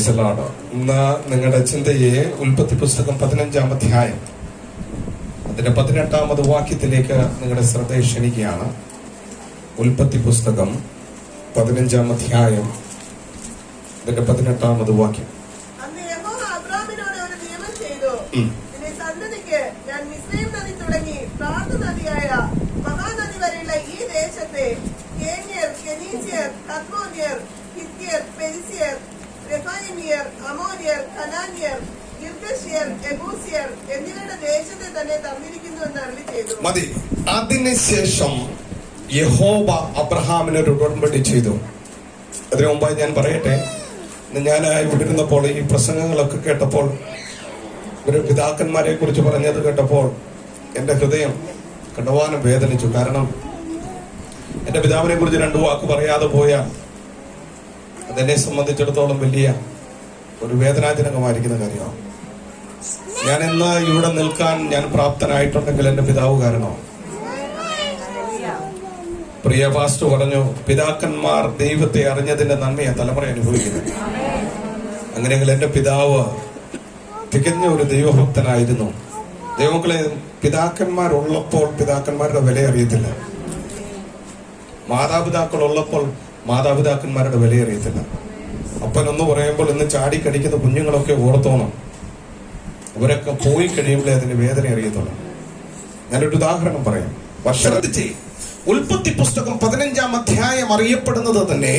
Price. ഇന്ന് നിങ്ങളുടെ ചിന്തയെ ഉൽപ്പത്തി പുസ്തകം 15-ാം അധ്യായം അതിന്റെ 18-ാമത് വാക്യത്തിലേക്ക് നിങ്ങളുടെ ശ്രദ്ധ ക്ഷണിക്കുകയാണ്. ഉൽപ്പത്തി പുസ്തകം 15-ാം അധ്യായം അതിന്റെ 18-ാമത് വാക്യം. മതി. അതിനുശേഷം യഹോവ അബ്രഹാമിനൊരു ഉടമ്പടി ചെയ്തു. അതിനു മുമ്പായി ഞാൻ പറയട്ടെ, ഞാൻ ഇവിടെ ഇരുന്നപ്പോൾ ഈ പ്രസംഗങ്ങളൊക്കെ കേട്ടപ്പോൾ, ഒരു പിതാക്കന്മാരെ കുറിച്ച് പറഞ്ഞത് കേട്ടപ്പോൾ എന്റെ ഹൃദയം കണ്ടവാനം വേദനിച്ചു. കാരണം എന്റെ പിതാവിനെ കുറിച്ച് രണ്ടു വാക്ക് പറയാതെ പോയാൽ അതെന്നെ സംബന്ധിച്ചിടത്തോളം വലിയ ഒരു വേദനാജനകമായിരിക്കുന്ന കാര്യമാണ്. ഞാൻ ഇന്ന് ഇവിടെ നിൽക്കാൻ ഞാൻ പ്രാപ്തനായിട്ടുണ്ടെങ്കിൽ എന്റെ പിതാവ് കാരണമാണ്. പ്രിയ പാസ്റ്റർ പറഞ്ഞു, പിതാക്കന്മാർ ദൈവത്തെ അറിഞ്ഞതിന്റെ നന്മയെ തലമുറ അനുഭവിക്കുന്നത്. അങ്ങനെയെങ്കിൽ എന്റെ പിതാവ് തികഞ്ഞ ഒരു ദൈവഭക്തനായിരുന്നു. ദൈവങ്ങളെ, പിതാക്കന്മാരുള്ളപ്പോൾ പിതാക്കന്മാരുടെ വില അറിയത്തില്ല. മാതാപിതാക്കൾ ഉള്ളപ്പോൾ മാതാപിതാക്കന്മാരുടെ വില അറിയത്തില്ല. അപ്പനൊന്ന് പറയുമ്പോൾ ഇന്ന് ചാടിക്കടിക്കുന്ന കുഞ്ഞുങ്ങളൊക്കെ ഓർത്തോണം. അവരൊക്കെ പോയി കഴിയുമ്പോഴേ അതിന്റെ വേദന അറിയത്തുള്ളൂ. ഞാനൊരു ഉദാഹരണം പറയാം. ശ്രദ്ധിച്ച്, ഉൽപ്പത്തി പുസ്തകം 15-ാം അധ്യായം അറിയപ്പെടുന്നത് തന്നെ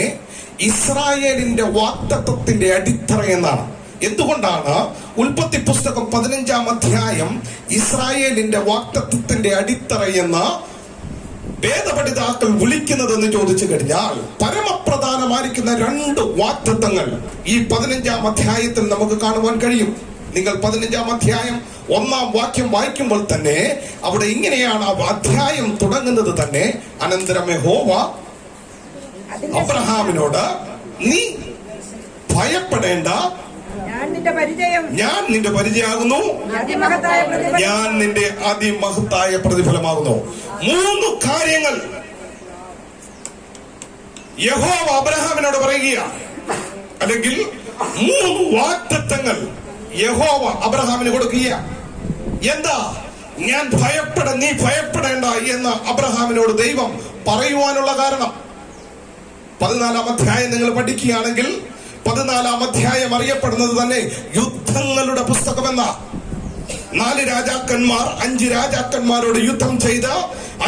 ഇസ്രായേലിന്റെ വാഗ്ദത്തത്തിന്റെ അടിത്തറ എന്നാണ്. എന്തുകൊണ്ടാണ് ഉൽപ്പത്തി പുസ്തകം 15-ാം അധ്യായം ഇസ്രായേലിന്റെ വാഗ്ദത്തത്തിന്റെ അടിത്തറ എന്ന് വേദപഠിതാക്കൾ വിളിക്കുന്നതെന്ന് ചോദിച്ചു കഴിഞ്ഞാൽ, പരമപ്രധാനമായിരിക്കുന്ന രണ്ട് വാഗ്ദത്തങ്ങൾ ഈ 15-ാം അധ്യായത്തിൽ നമുക്ക് കാണുവാൻ കഴിയും. നിങ്ങൾ 15-ാം അധ്യായം 1-ാം വാക്യം വായിക്കുമ്പോൾ തന്നെ അവിടെ ഇങ്ങനെയാണ് ആ അധ്യായം തുടങ്ങുന്നത് തന്നെ. അനന്തരം യഹോവ അബ്രഹാമിനോട്, നീ ഭയപ്പെടേണ്ട, ഞാൻ നിന്റെ പരിചയമാകുന്നു, ഞാൻ നിന്റെ അതിമഹത്തായ പ്രതിഫലമാകുന്നു. 3 കാര്യങ്ങൾ യഹോവ അബ്രഹാമിനോട് പറയുക, അല്ലെങ്കിൽ 3 വാഗ്ദത്തങ്ങൾ യഹോവ അബ്രഹാമിന് കൊടുക്കുക. എന്താ? ഞാൻ നീ ഭയപ്പെടേണ്ട എന്ന് അബ്രഹാമിനോട് ദൈവം പറയുവാനുള്ള കാരണം. 14-ാം അധ്യായം നിങ്ങൾ പഠിക്കുകയാണെങ്കിൽ 14-ാം അധ്യായം അറിയപ്പെടുന്നത് തന്നെ യുദ്ധങ്ങളുടെ പുസ്തകമെന്ന. 4 രാജാക്കന്മാർ 5 രാജാക്കന്മാരോട് യുദ്ധം ചെയ്ത്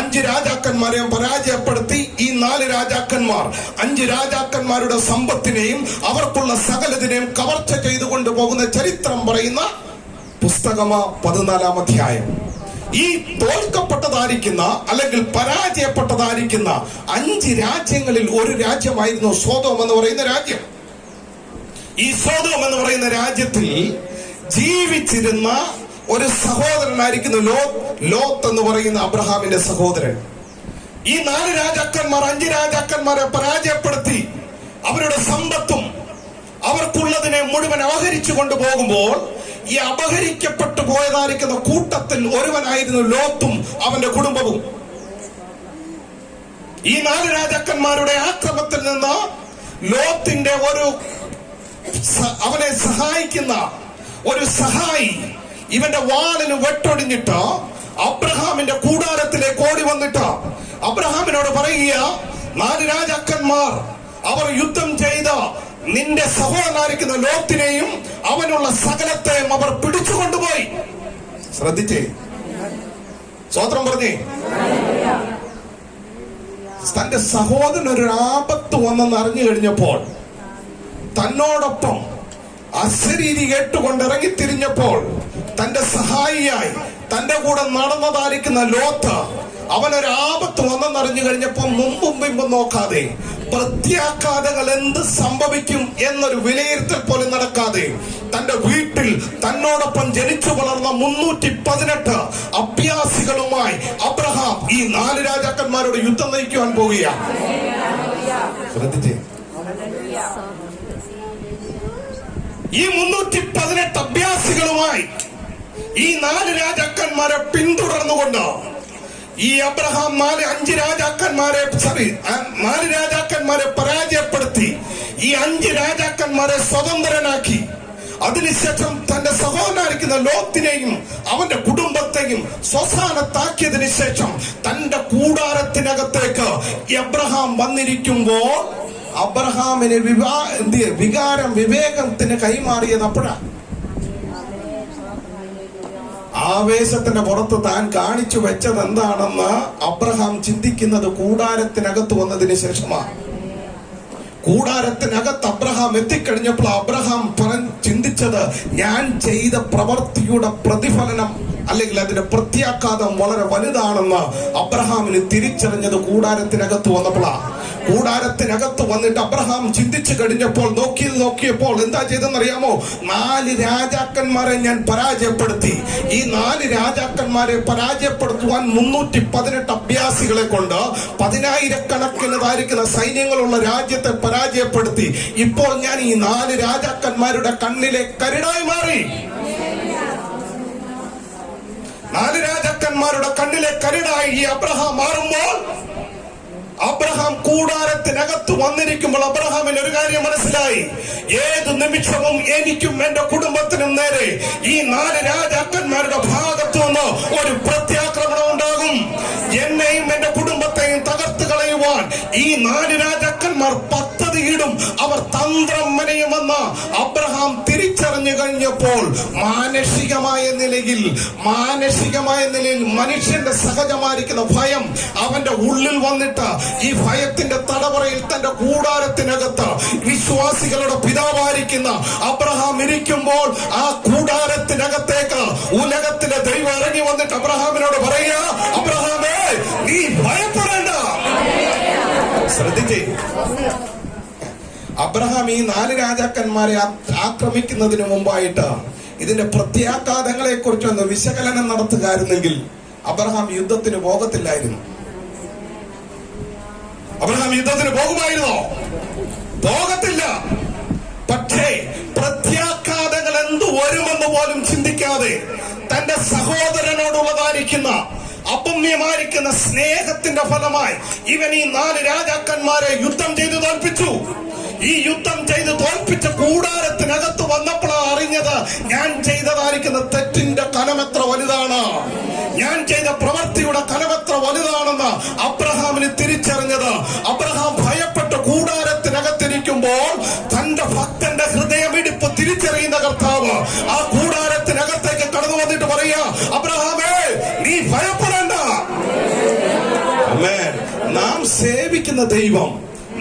5 രാജാക്കന്മാരെ പരാജയപ്പെടുത്തി ഈ 4 രാജാക്കന്മാർ 5 രാജാക്കന്മാരുടെ സമ്പത്തിനെയും അവർക്കുള്ള സകലതിനെയും കവർച്ച ചെയ്തുകൊണ്ട് പോകുന്ന ചരിത്രം പറയുന്ന പുസ്തകമാ 14-ാം അധ്യായം. ഈ തോൽക്കപ്പെട്ടതായിരിക്കുന്ന അല്ലെങ്കിൽ പരാജയപ്പെട്ടതായിരിക്കുന്ന 5 രാജ്യങ്ങളിൽ ഒരു രാജ്യമായിരുന്നു സോദോം എന്ന് പറയുന്ന രാജ്യം. ഈ സോദോം എന്ന് പറയുന്ന രാജ്യത്തിൽ ജീവിച്ചിരുന്ന ഒരു സഹോദരനായിരിക്കുന്നു ലോത്ത് എന്ന് പറയുന്ന അബ്രഹാമിന്റെ സഹോദരൻ. ഈ 4 രാജാക്കന്മാർ 5 രാജാക്കന്മാരെ പരാജയപ്പെടുത്തി അവരുടെ സമ്പത്തും അവർക്കുള്ളതിനെ മുഴുവൻ അപഹരിച്ചു കൊണ്ടുപോകുമ്പോൾ, ഈ അപഹരിക്കപ്പെട്ടു പോയതായിരിക്കുന്ന കൂട്ടത്തിൽ ഒരുവനായിരുന്നു ലോത്തും അവന്റെ കുടുംബവും. ഈ 4 രാജാക്കന്മാരുടെ ആക്രമത്തിൽ നിന്ന് ലോത്തിന്റെ അവനെ സഹായിക്കുന്ന ഒരു സഹായി ഇവന്റെ വാളിന് വെട്ടൊടിഞ്ഞിട്ട് അബ്രഹാമിന്റെ കൂടാരത്തിലേക്ക് ഓടി വന്നിട്ട് അബ്രഹാമിനോട് പറയുക, 4 രാജാക്കന്മാർ അവർ യുദ്ധം ചെയ്ത നിന്റെ സഹോദരനായിരിക്കുന്ന ലോത്തിനെയും അവനുള്ള സകലത്തെയും അവർ പിടിച്ചുകൊണ്ടുപോയി. ശ്രദ്ധിച്ചേ, സ്വത്രം പറഞ്ഞേ. തന്റെ സഹോദരൻ ഒരു ആപത്ത് വന്നെന്ന് അറിഞ്ഞു കഴിഞ്ഞപ്പോൾ തന്നോടൊപ്പം അശരീരി കേട്ടുകൊണ്ട് ഇറങ്ങിത്തിരിഞ്ഞപ്പോൾ തന്റെ സഹായിയായി തന്റെ കൂടെ നടന്നതായിരിക്കുന്ന ലോത്ത് അവനൊരു ആപത്ത് വന്നെന്നറിഞ്ഞു കഴിഞ്ഞപ്പോൾ മുമ്പും പിമ്പും നോക്കാതെ, പ്രത്യാഘാതങ്ങൾ എന്ത് സംഭവിക്കും എന്നൊരു വിലയിരുത്തൽ പോലും നടക്കാതെ, തന്റെ വീട്ടിൽ തന്നോടൊപ്പം ജനിച്ചു വളർന്ന 318 അഭ്യാസികളുമായി അബ്രഹാം ഈ 4 രാജാക്കന്മാരോട് യുദ്ധം നയിക്കുവാൻ പോവുകയാണ്. ശ്രദ്ധിച്ചേ, ഈ 318 അഭ്യാസികളുമായി ഈ 4 രാജാക്കന്മാരെ പിന്തുടർന്നുകൊണ്ട് ഈ അബ്രഹാം 4 രാജാക്കന്മാരെ പരാജയപ്പെടുത്തി ഈ 5 രാജാക്കന്മാരെ സ്വതന്ത്രനാക്കി അതിനുശേഷം തന്റെ സഹോദരനായിരിക്കുന്ന ലോത്തിനെയും അവന്റെ കുടുംബത്തെയും ശ്മശാനത്താക്കിയതിനു ശേഷം തന്റെ കൂടാരത്തിനകത്തേക്ക് അബ്രഹാം വന്നിരിക്കുമ്പോൾ അബ്രഹാമിന് വികാരം വിവേകത്തിന് കൈമാറിയത് അപ്പോഴാണ്. ആവേശത്തിന്റെ പുറത്ത് താൻ കാണിച്ചു വെച്ചത് എന്താണെന്ന് അബ്രഹാം ചിന്തിക്കുന്നത് കൂടാരത്തിനകത്ത് വന്നതിന് ശേഷമാണ്. കൂടാരത്തിനകത്ത് അബ്രഹാം എത്തിക്കഴിഞ്ഞപ്പോൾ അബ്രഹാം ചിന്തിച്ചത്, ഞാൻ ചെയ്ത പ്രവൃത്തിയുടെ പ്രതിഫലനം അല്ലെങ്കിൽ അതിന്റെ പ്രത്യാഘാതം വളരെ വലുതാണെന്ന് അബ്രഹാമിന് തിരിച്ചറിഞ്ഞത് കൂടാരത്തിനകത്ത് വന്നപ്പോഴാണ്. കൂടാരത്തിനകത്ത് വന്നിട്ട് അബ്രഹാം ചിന്തിച്ചു കഴിഞ്ഞപ്പോൾ നോക്കിയപ്പോൾ എന്താ ചെയ്തെന്നറിയാമോ? 4 രാജാക്കന്മാരെ ഞാൻ പരാജയപ്പെടുത്തി. ഈ 4 രാജാക്കന്മാരെ പരാജയപ്പെടുത്തുവാൻ 318 അഭ്യാസികളെ കൊണ്ട് 10,000-കണക്കിന് സൈന്യങ്ങളുള്ള രാജ്യത്തെ പരാജയപ്പെടുത്തി. ഇപ്പോൾ ഞാൻ ഈ 4 രാജാക്കന്മാരുടെ കണ്ണിലെ കരടായി മാറി. 4 രാജാക്കന്മാരുടെ കണ്ണിലെ കരടായി ഈ അബ്രഹാം മാറുമ്പോൾ, അബ്രഹാം കൂടാരത്തിനകത്ത് വന്നിരിക്കുമ്പോൾ അബ്രഹാമിന് ഒരു കാര്യം മനസ്സിലായി. ഏത് നിമിഷവും എനിക്കും എന്റെ കുടുംബത്തിനും നേരെ ഈ 4 രാജാക്കന്മാരുടെ ഭാഗത്തു നിന്ന് ഒരു പ്രത്യാക്രമണം ഉണ്ടാകും. എന്നെയും എന്റെ കുടുംബത്തെയും തകർത്ത് കളയുവാൻ ഈ 4 രാജാക്കന്മാർ പദ്ധതിയിടും, അവർ തന്ത്രം മെനയുമെന്ന് അബ്രഹാം തിരിച്ചറിഞ്ഞു കഴിഞ്ഞപ്പോൾ മാനസികമായ നിലയിൽ മനുഷ്യന്റെ സഹജമായിരിക്കുന്ന ഭയം അവന്റെ ഉള്ളിൽ വന്നിട്ട് ഈ ഭയത്തിന്റെ തടവറയിൽ തന്റെ കൂടാരത്തിനകത്ത് വിശ്വാസികളുടെ പിതാവായിരിക്കുന്ന അബ്രഹാം ഇരിക്കുമ്പോൾ ആ കൂടാരത്തിനകത്തേക്ക് ഉലകത്തിലെ ദൈവം ഇറങ്ങി വന്നിട്ട് അബ്രഹാമിനോട് പറയുക, അബ്രഹാമേ, നീ ഭയപ്പെടേണ്ട. ശ്രദ്ധിച്ചേ, അബ്രഹാം ഈ 4 രാജാക്കന്മാരെ ആക്രമിക്കുന്നതിന് മുമ്പായിട്ട് ഇതിന്റെ പ്രത്യാഘാതങ്ങളെ കുറിച്ചൊന്ന് വിശകലനം നടത്തുകയായിരുന്നെങ്കിൽ അബ്രഹാം യുദ്ധത്തിന് പോകത്തില്ലായിരുന്നു. അബ്രഹാം യുദ്ധത്തിന് പോകുമായിരുന്നോ? പോകത്തില്ല. പക്ഷേ പ്രത്യാഘാതങ്ങൾ എന്തു വരുമെന്ന് പോലും ചിന്തിക്കാതെ തന്റെ സഹോദരനോടുള്ളതായിരിക്കുന്ന അപമ്യമായിരിക്കുന്ന സ്നേഹത്തിന്റെ ഫലമായി ഇവൻ ഈ 4 രാജാക്കന്മാരെ യുദ്ധം ചെയ്തു തോൽപ്പിച്ചു. ഈ യുദ്ധം ചെയ്ത് തോൽപ്പിച്ച കൂടാരത്തിനകത്ത് വന്നപ്പോഴാണ് അറിഞ്ഞത്, ഞാൻ ചെയ്തതായിരിക്കുന്ന തെറ്റിന്റെ കനമെത്ര വലുതാണ്, ഞാൻ ചെയ്ത പ്രവൃത്തിയുടെ കനമെത്ര വലുതാണെന്ന് അബ്രഹാമിന് തിരിച്ചറിഞ്ഞത്. അബ്രഹാം ഭയപ്പെട്ട കൂടാരത്തിനകത്തിരിക്കുമ്പോൾ തന്റെ ഭക്തന്റെ ഹൃദയമിടിപ്പ് തിരിച്ചറിയുന്ന കർത്താവ് ആ കൂടാരത്തിനകത്തേക്ക് കടന്നു വന്നിട്ട് പറയാ, അബ്രഹാമേ, നീ ഭയപ്പെടേണ്ട. നാം സേവിക്കുന്ന ദൈവം,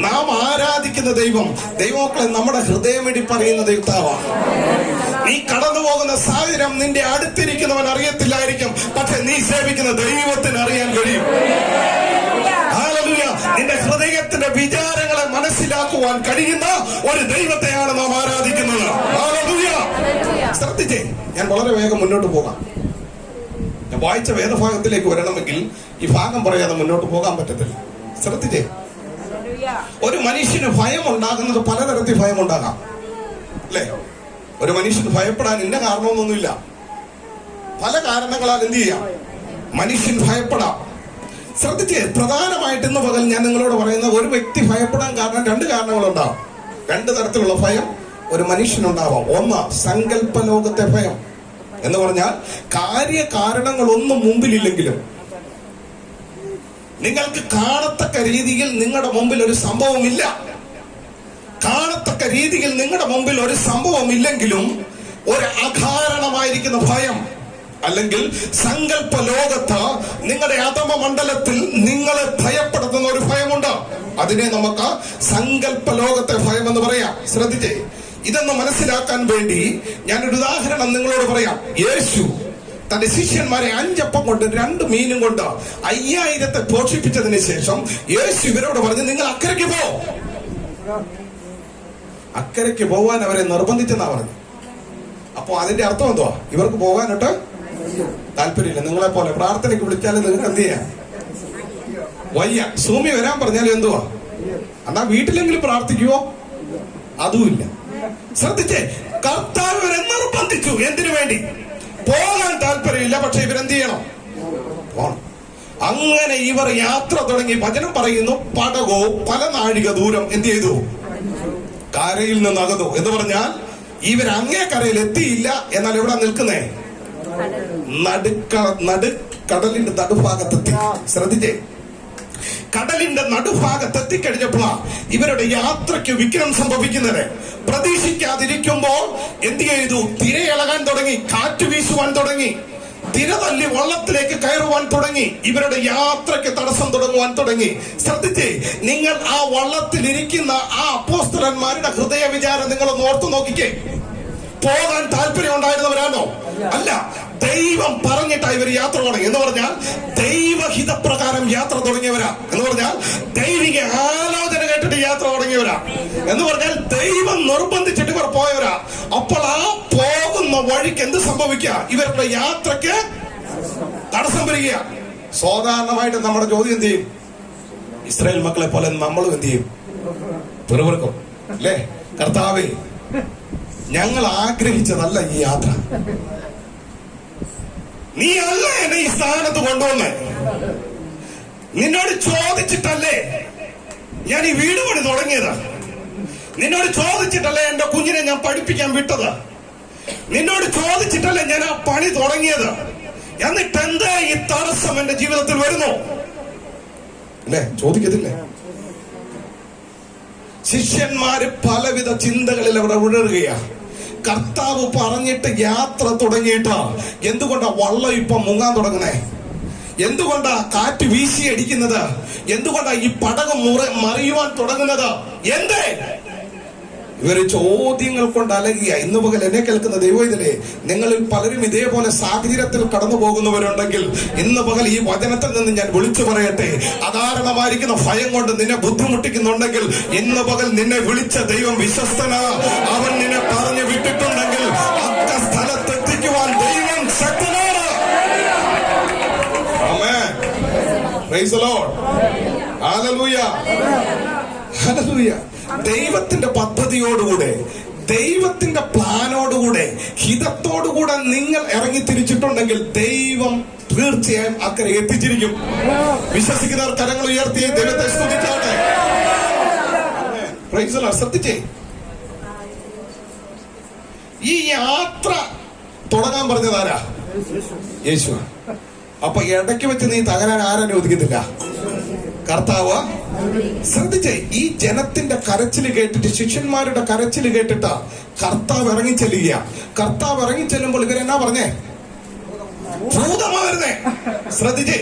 നാം ആരാധിക്കുന്ന ദൈവമക്കളെ നമ്മുടെ ഹൃദയമിടിപ്പ് അറിയുന്ന ദൈവത്താവാണ്. നീ കടന്നു പോകുന്ന സാഹചര്യം നിന്റെ അടുത്തിരിക്കുന്നവൻ അറിയത്തില്ലായിരിക്കും, പക്ഷെ നീ സേവിക്കുന്ന ദൈവത്തിന് അറിയാൻ കഴിയും. ഹല്ലേലൂയ. നിന്റെ ഹൃദയത്തിന്റെ വിചാരങ്ങളെ മനസ്സിലാക്കുവാൻ കഴിയുന്ന ഒരു ദൈവത്തെയാണ് നാം ആരാധിക്കുന്നത്. ഹല്ലേലൂയ. ശ്രദ്ധിച്ചേ, ഞാൻ വളരെ വേഗം മുന്നോട്ട് പോകാം. ഞാൻ വായിച്ച വേദഭാഗത്തിലേക്ക് വരണമെങ്കിൽ ഈ ഭാഗം പറയാതെ മുന്നോട്ട് പോകാൻ പറ്റത്തില്ല. ശ്രദ്ധിച്ചേ, ഒരു മനുഷ്യന് ഭയം ഉണ്ടാകുന്നത് പലതരത്തിൽ ഭയം ഉണ്ടാകാം, അല്ലേ? ഒരു മനുഷ്യന് ഭയപ്പെടാൻ ഇന്ന കാരണമൊന്നുമില്ല. പല കാരണങ്ങളാൽ എന്ത് ചെയ്യാം, മനുഷ്യൻ ഭയപ്പെടാം. ശ്രദ്ധിച്ചേ, പ്രധാനമായിട്ട് ഇന്ന് പകൽ ഞാൻ നിങ്ങളോട് പറയുന്ന ഒരു വ്യക്തി ഭയപ്പെടാൻ കാരണം 2 കാരണങ്ങളുണ്ടാവും. 2 തരത്തിലുള്ള ഭയം ഒരു മനുഷ്യനുണ്ടാവാം. ഒന്ന്, സങ്കല്പ ലോകത്തെ ഭയം എന്ന് പറഞ്ഞാൽ കാര്യകാരണങ്ങളൊന്നും മുമ്പിലില്ലെങ്കിലും നിങ്ങൾക്ക് കാണത്തക്ക രീതിയിൽ നിങ്ങളുടെ മുമ്പിൽ ഒരു സംഭവമില്ല. കാണത്തക്ക രീതിയിൽ നിങ്ങളുടെ മുമ്പിൽ ഒരു സംഭവം ഇല്ലെങ്കിലും ഒരു അകാരണമായിരിക്കുന്ന ഭയം, അല്ലെങ്കിൽ സങ്കല്പ ലോകത്ത് നിങ്ങളുടെ അധമ മണ്ഡലത്തിൽ നിങ്ങളെ ഭയപ്പെടുത്തുന്ന ഒരു ഭയമുണ്ട്. അതിനെ നമുക്ക് സങ്കല്പ ലോകത്തെ ഭയം എന്ന് പറയാം. ശ്രദ്ധിച്ചേ, ഇതൊന്ന് മനസ്സിലാക്കാൻ വേണ്ടി ഞാനൊരു ഉദാഹരണം നിങ്ങളോട് പറയാം. യേശു തന്റെ ശിഷ്യന്മാരെ 5 അപ്പം കൊണ്ട് 2 മീനും കൊണ്ട് 5000 പോഷിപ്പിച്ചതിന് ശേഷം യേശു ഇവരോട് പറഞ്ഞു, നിങ്ങൾ അക്കരയ്ക്ക് പോ. അക്കരയ്ക്ക് പോവാൻ അവരെ നിർബന്ധിച്ചെന്നാ പറഞ്ഞു. അപ്പൊ അതിന്റെ അർത്ഥം എന്തുവാ? ഇവർക്ക് പോകാനോട്ട് താല്പര്യമില്ല. നിങ്ങളെ പോലെ പ്രാർത്ഥനയ്ക്ക് വിളിച്ചാലും നിങ്ങൾ എന്ത് ചെയ്യാം? വയ്യ. സൂമി വരാൻ പറഞ്ഞാലും എന്തുവാ? എന്നാ വീട്ടിലെങ്കിലും പ്രാർത്ഥിക്കുവോ? അതുമില്ല. ശ്രദ്ധിച്ചേ, കർത്താവ് ഇവരെ നിർബന്ധിച്ചു. എന്തിനു വേണ്ടി? പോകാൻ താല്പര്യമില്ല, പക്ഷെ ഇവരെന്ത് ചെയ്യണം? പോണം. അങ്ങനെ ഇവർ യാത്ര തുടങ്ങി. വചനം പറയുന്നു, പടകോ പല നാഴിക ദൂരം എന്ത് ചെയ്തു? കരയിൽ നിന്ന് അകന്നു. എന്ന് പറഞ്ഞാൽ ഇവരങ്ങേ കരയിൽ എത്തിയില്ല. എന്നാൽ എവിടെ നിൽക്കുന്നേ? കടലിന്റെ നടുഭാഗത്തെത്തി. ശ്രദ്ധിച്ചേ, കടലിന്റെ നടുഭാഗത്തെത്തിക്കഴിഞ്ഞപ്പോൾ ഇവരുടെ യാത്രയ്ക്ക് വിഘ്നം സംഭവിക്കുന്നത്. പ്രതീക്ഷിക്കാതിരിക്കുമ്പോൾ എന്ത് ചെയ്തു? തിരയിളകാൻ തുടങ്ങി, കാറ്റ് വീശുവാൻ തുടങ്ങി, തിര തല്ലി വള്ളത്തിലേക്ക് കയറുവാൻ തുടങ്ങി. ഇവരുടെ യാത്രയ്ക്ക് തടസ്സം തുടങ്ങുവാൻ തുടങ്ങി. ശ്രദ്ധിച്ചേ, നിങ്ങൾ ആ വള്ളത്തിൽ ഇരിക്കുന്ന ആ അപ്പോസ്തലന്മാരുടെ ഹൃദയ വിചാരം നിങ്ങളൊന്ന് ഓർത്തു നോക്കിക്കേ. പോകാൻ താല്പര്യം ഉണ്ടായിരുന്നവരാണോ? അല്ല. ദൈവം പറഞ്ഞിട്ടാ ഇവർ യാത്ര തുടങ്ങി. എന്ന് പറഞ്ഞാൽ ദൈവഹിതപ്രകാരം യാത്ര തുടങ്ങിയവരാ. എന്ന് പറഞ്ഞാൽ ദൈവിക ആലോചന കേട്ടിട്ട് യാത്ര തുടങ്ങിയവരാ. എന്ന് പറഞ്ഞാൽ ദൈവം നിർബന്ധിച്ചിട്ട് ഇവർ പോയവരാ. അപ്പോൾ ആ പോകുന്ന വഴിക്ക് എന്ത് സംഭവിക്കുക? ഇവരുടെ യാത്രക്ക് തടസ്സം വരിക. സാധാരണമായിട്ട് നമ്മുടെ ചോദ്യം എന്ത് ചെയ്യും? ഇസ്രായേൽ മക്കളെ പോലെ നമ്മളും എന്ത് ചെയ്യും? പിറുപിറുക്കും അല്ലേ? കർത്താവേ, ഞങ്ങൾ ആഗ്രഹിച്ചതല്ല ഈ യാത്ര. നീ അല്ല എന്നെ ഈ സ്ഥാനത്ത് കൊണ്ടുവന്ന്. നിന്നോട് ചോദിച്ചിട്ടല്ലേ ഞാൻ ഈ വീട് പണി തുടങ്ങിയത്. നിന്നോട് ചോദിച്ചിട്ടല്ലേ എന്റെ കുഞ്ഞിനെ ഞാൻ പഠിപ്പിക്കാൻ വിട്ടത്. നിന്നോട് ചോദിച്ചിട്ടല്ലേ ഞാൻ ആ പണി തുടങ്ങിയത്. എന്നിട്ട് എന്താ ഈ തടസ്സം എന്റെ ജീവിതത്തിൽ വരുന്നു? അല്ലേ? ചോദിക്കത്തില്ലേ? ശിഷ്യന്മാര് പലവിധ ചിന്തകളിൽ അവിടെ ഉഴറുകയാ. കർത്താവ് പറഞ്ഞിട്ട് യാത്ര തുടങ്ങിയിട്ട് എന്തുകൊണ്ടാ വള്ളം ഇപ്പൊ മുങ്ങാൻ തുടങ്ങണേ? എന്തുകൊണ്ടാ കാറ്റ് വീശിയടിക്കുന്നത്? എന്തുകൊണ്ടാ ഈ പടകം മറിയുവാൻ തുടങ്ങുന്നത്? എന്തേ? ഇവര് ചോദ്യങ്ങൾ കൊണ്ട് അലകിയ. ഇന്ന് പകൽ എന്നെ കേൾക്കുന്ന ദൈവത്തിലെ നിങ്ങളിൽ പലരും ഇതേപോലെ സാഹചര്യത്തിൽ കടന്നു പോകുന്നവരുണ്ടെങ്കിൽ ഇന്ന് പകൽ ഈ വചനത്തിൽ നിന്ന് ഞാൻ വിളിച്ചു പറയട്ടെ, അകാരണമായിരിക്കുന്ന ഭയം കൊണ്ട് നിന്നെ ബുദ്ധിമുട്ടിക്കുന്നുണ്ടെങ്കിൽ ഇന്ന് പകൽ നിന്നെ വിളിച്ച ദൈവം വിശ്വസ്തനാ. അവൻ നിന്നെ പറഞ്ഞു വിട്ടിട്ടുണ്ടെങ്കിൽ അക്ക സ്ഥലത്തെത്തിക്കുവാൻ ദൈവം ശക്തനാണ്. Amen. Praise the Lord. Hallelujah. Hallelujah. ദൈവത്തിന്റെ പദ്ധതിയോടുകൂടെ, ദൈവത്തിന്റെ പ്ലാനോടുകൂടെ, ഹിതത്തോടുകൂടെ നിങ്ങൾ ഇറങ്ങി തിരിച്ചിട്ടുണ്ടെങ്കിൽ ദൈവം തീർച്ചയായും അക്കരെ എത്തിച്ചിരിക്കും. വിശ്വസിക്കുന്നവർ കരങ്ങൾ ഉയർത്തി ദൈവത്തെ സ്തുതിച്ചാട്ടെ. Price the Lord. ശ്രദ്ധിച്ചേ, ഈ യാത്ര തുടങ്ങാൻ പറഞ്ഞതാരാ? യേശു. അപ്പൊ ഇടയ്ക്ക് വെച്ച് നീ തകരാൻ ആരനുവദിക്കത്തില്ല? കർത്താവ്. ശ്രദ്ധിച്ചേ, ഈ ജനത്തിന്റെ കരച്ചില് കേട്ടിട്ട്, ശിഷ്യന്മാരുടെ കരച്ചില് കേട്ടിട്ട് കർത്താവ് ഇറങ്ങിച്ചെല്ലുക. കർത്താവ് ഇറങ്ങിച്ചെല്ലുമ്പോൾ ഇവരെന്നാ പറഞ്ഞേ? ഭൂതമാ വരുന്നേ. ശ്രദ്ധിച്ചേ,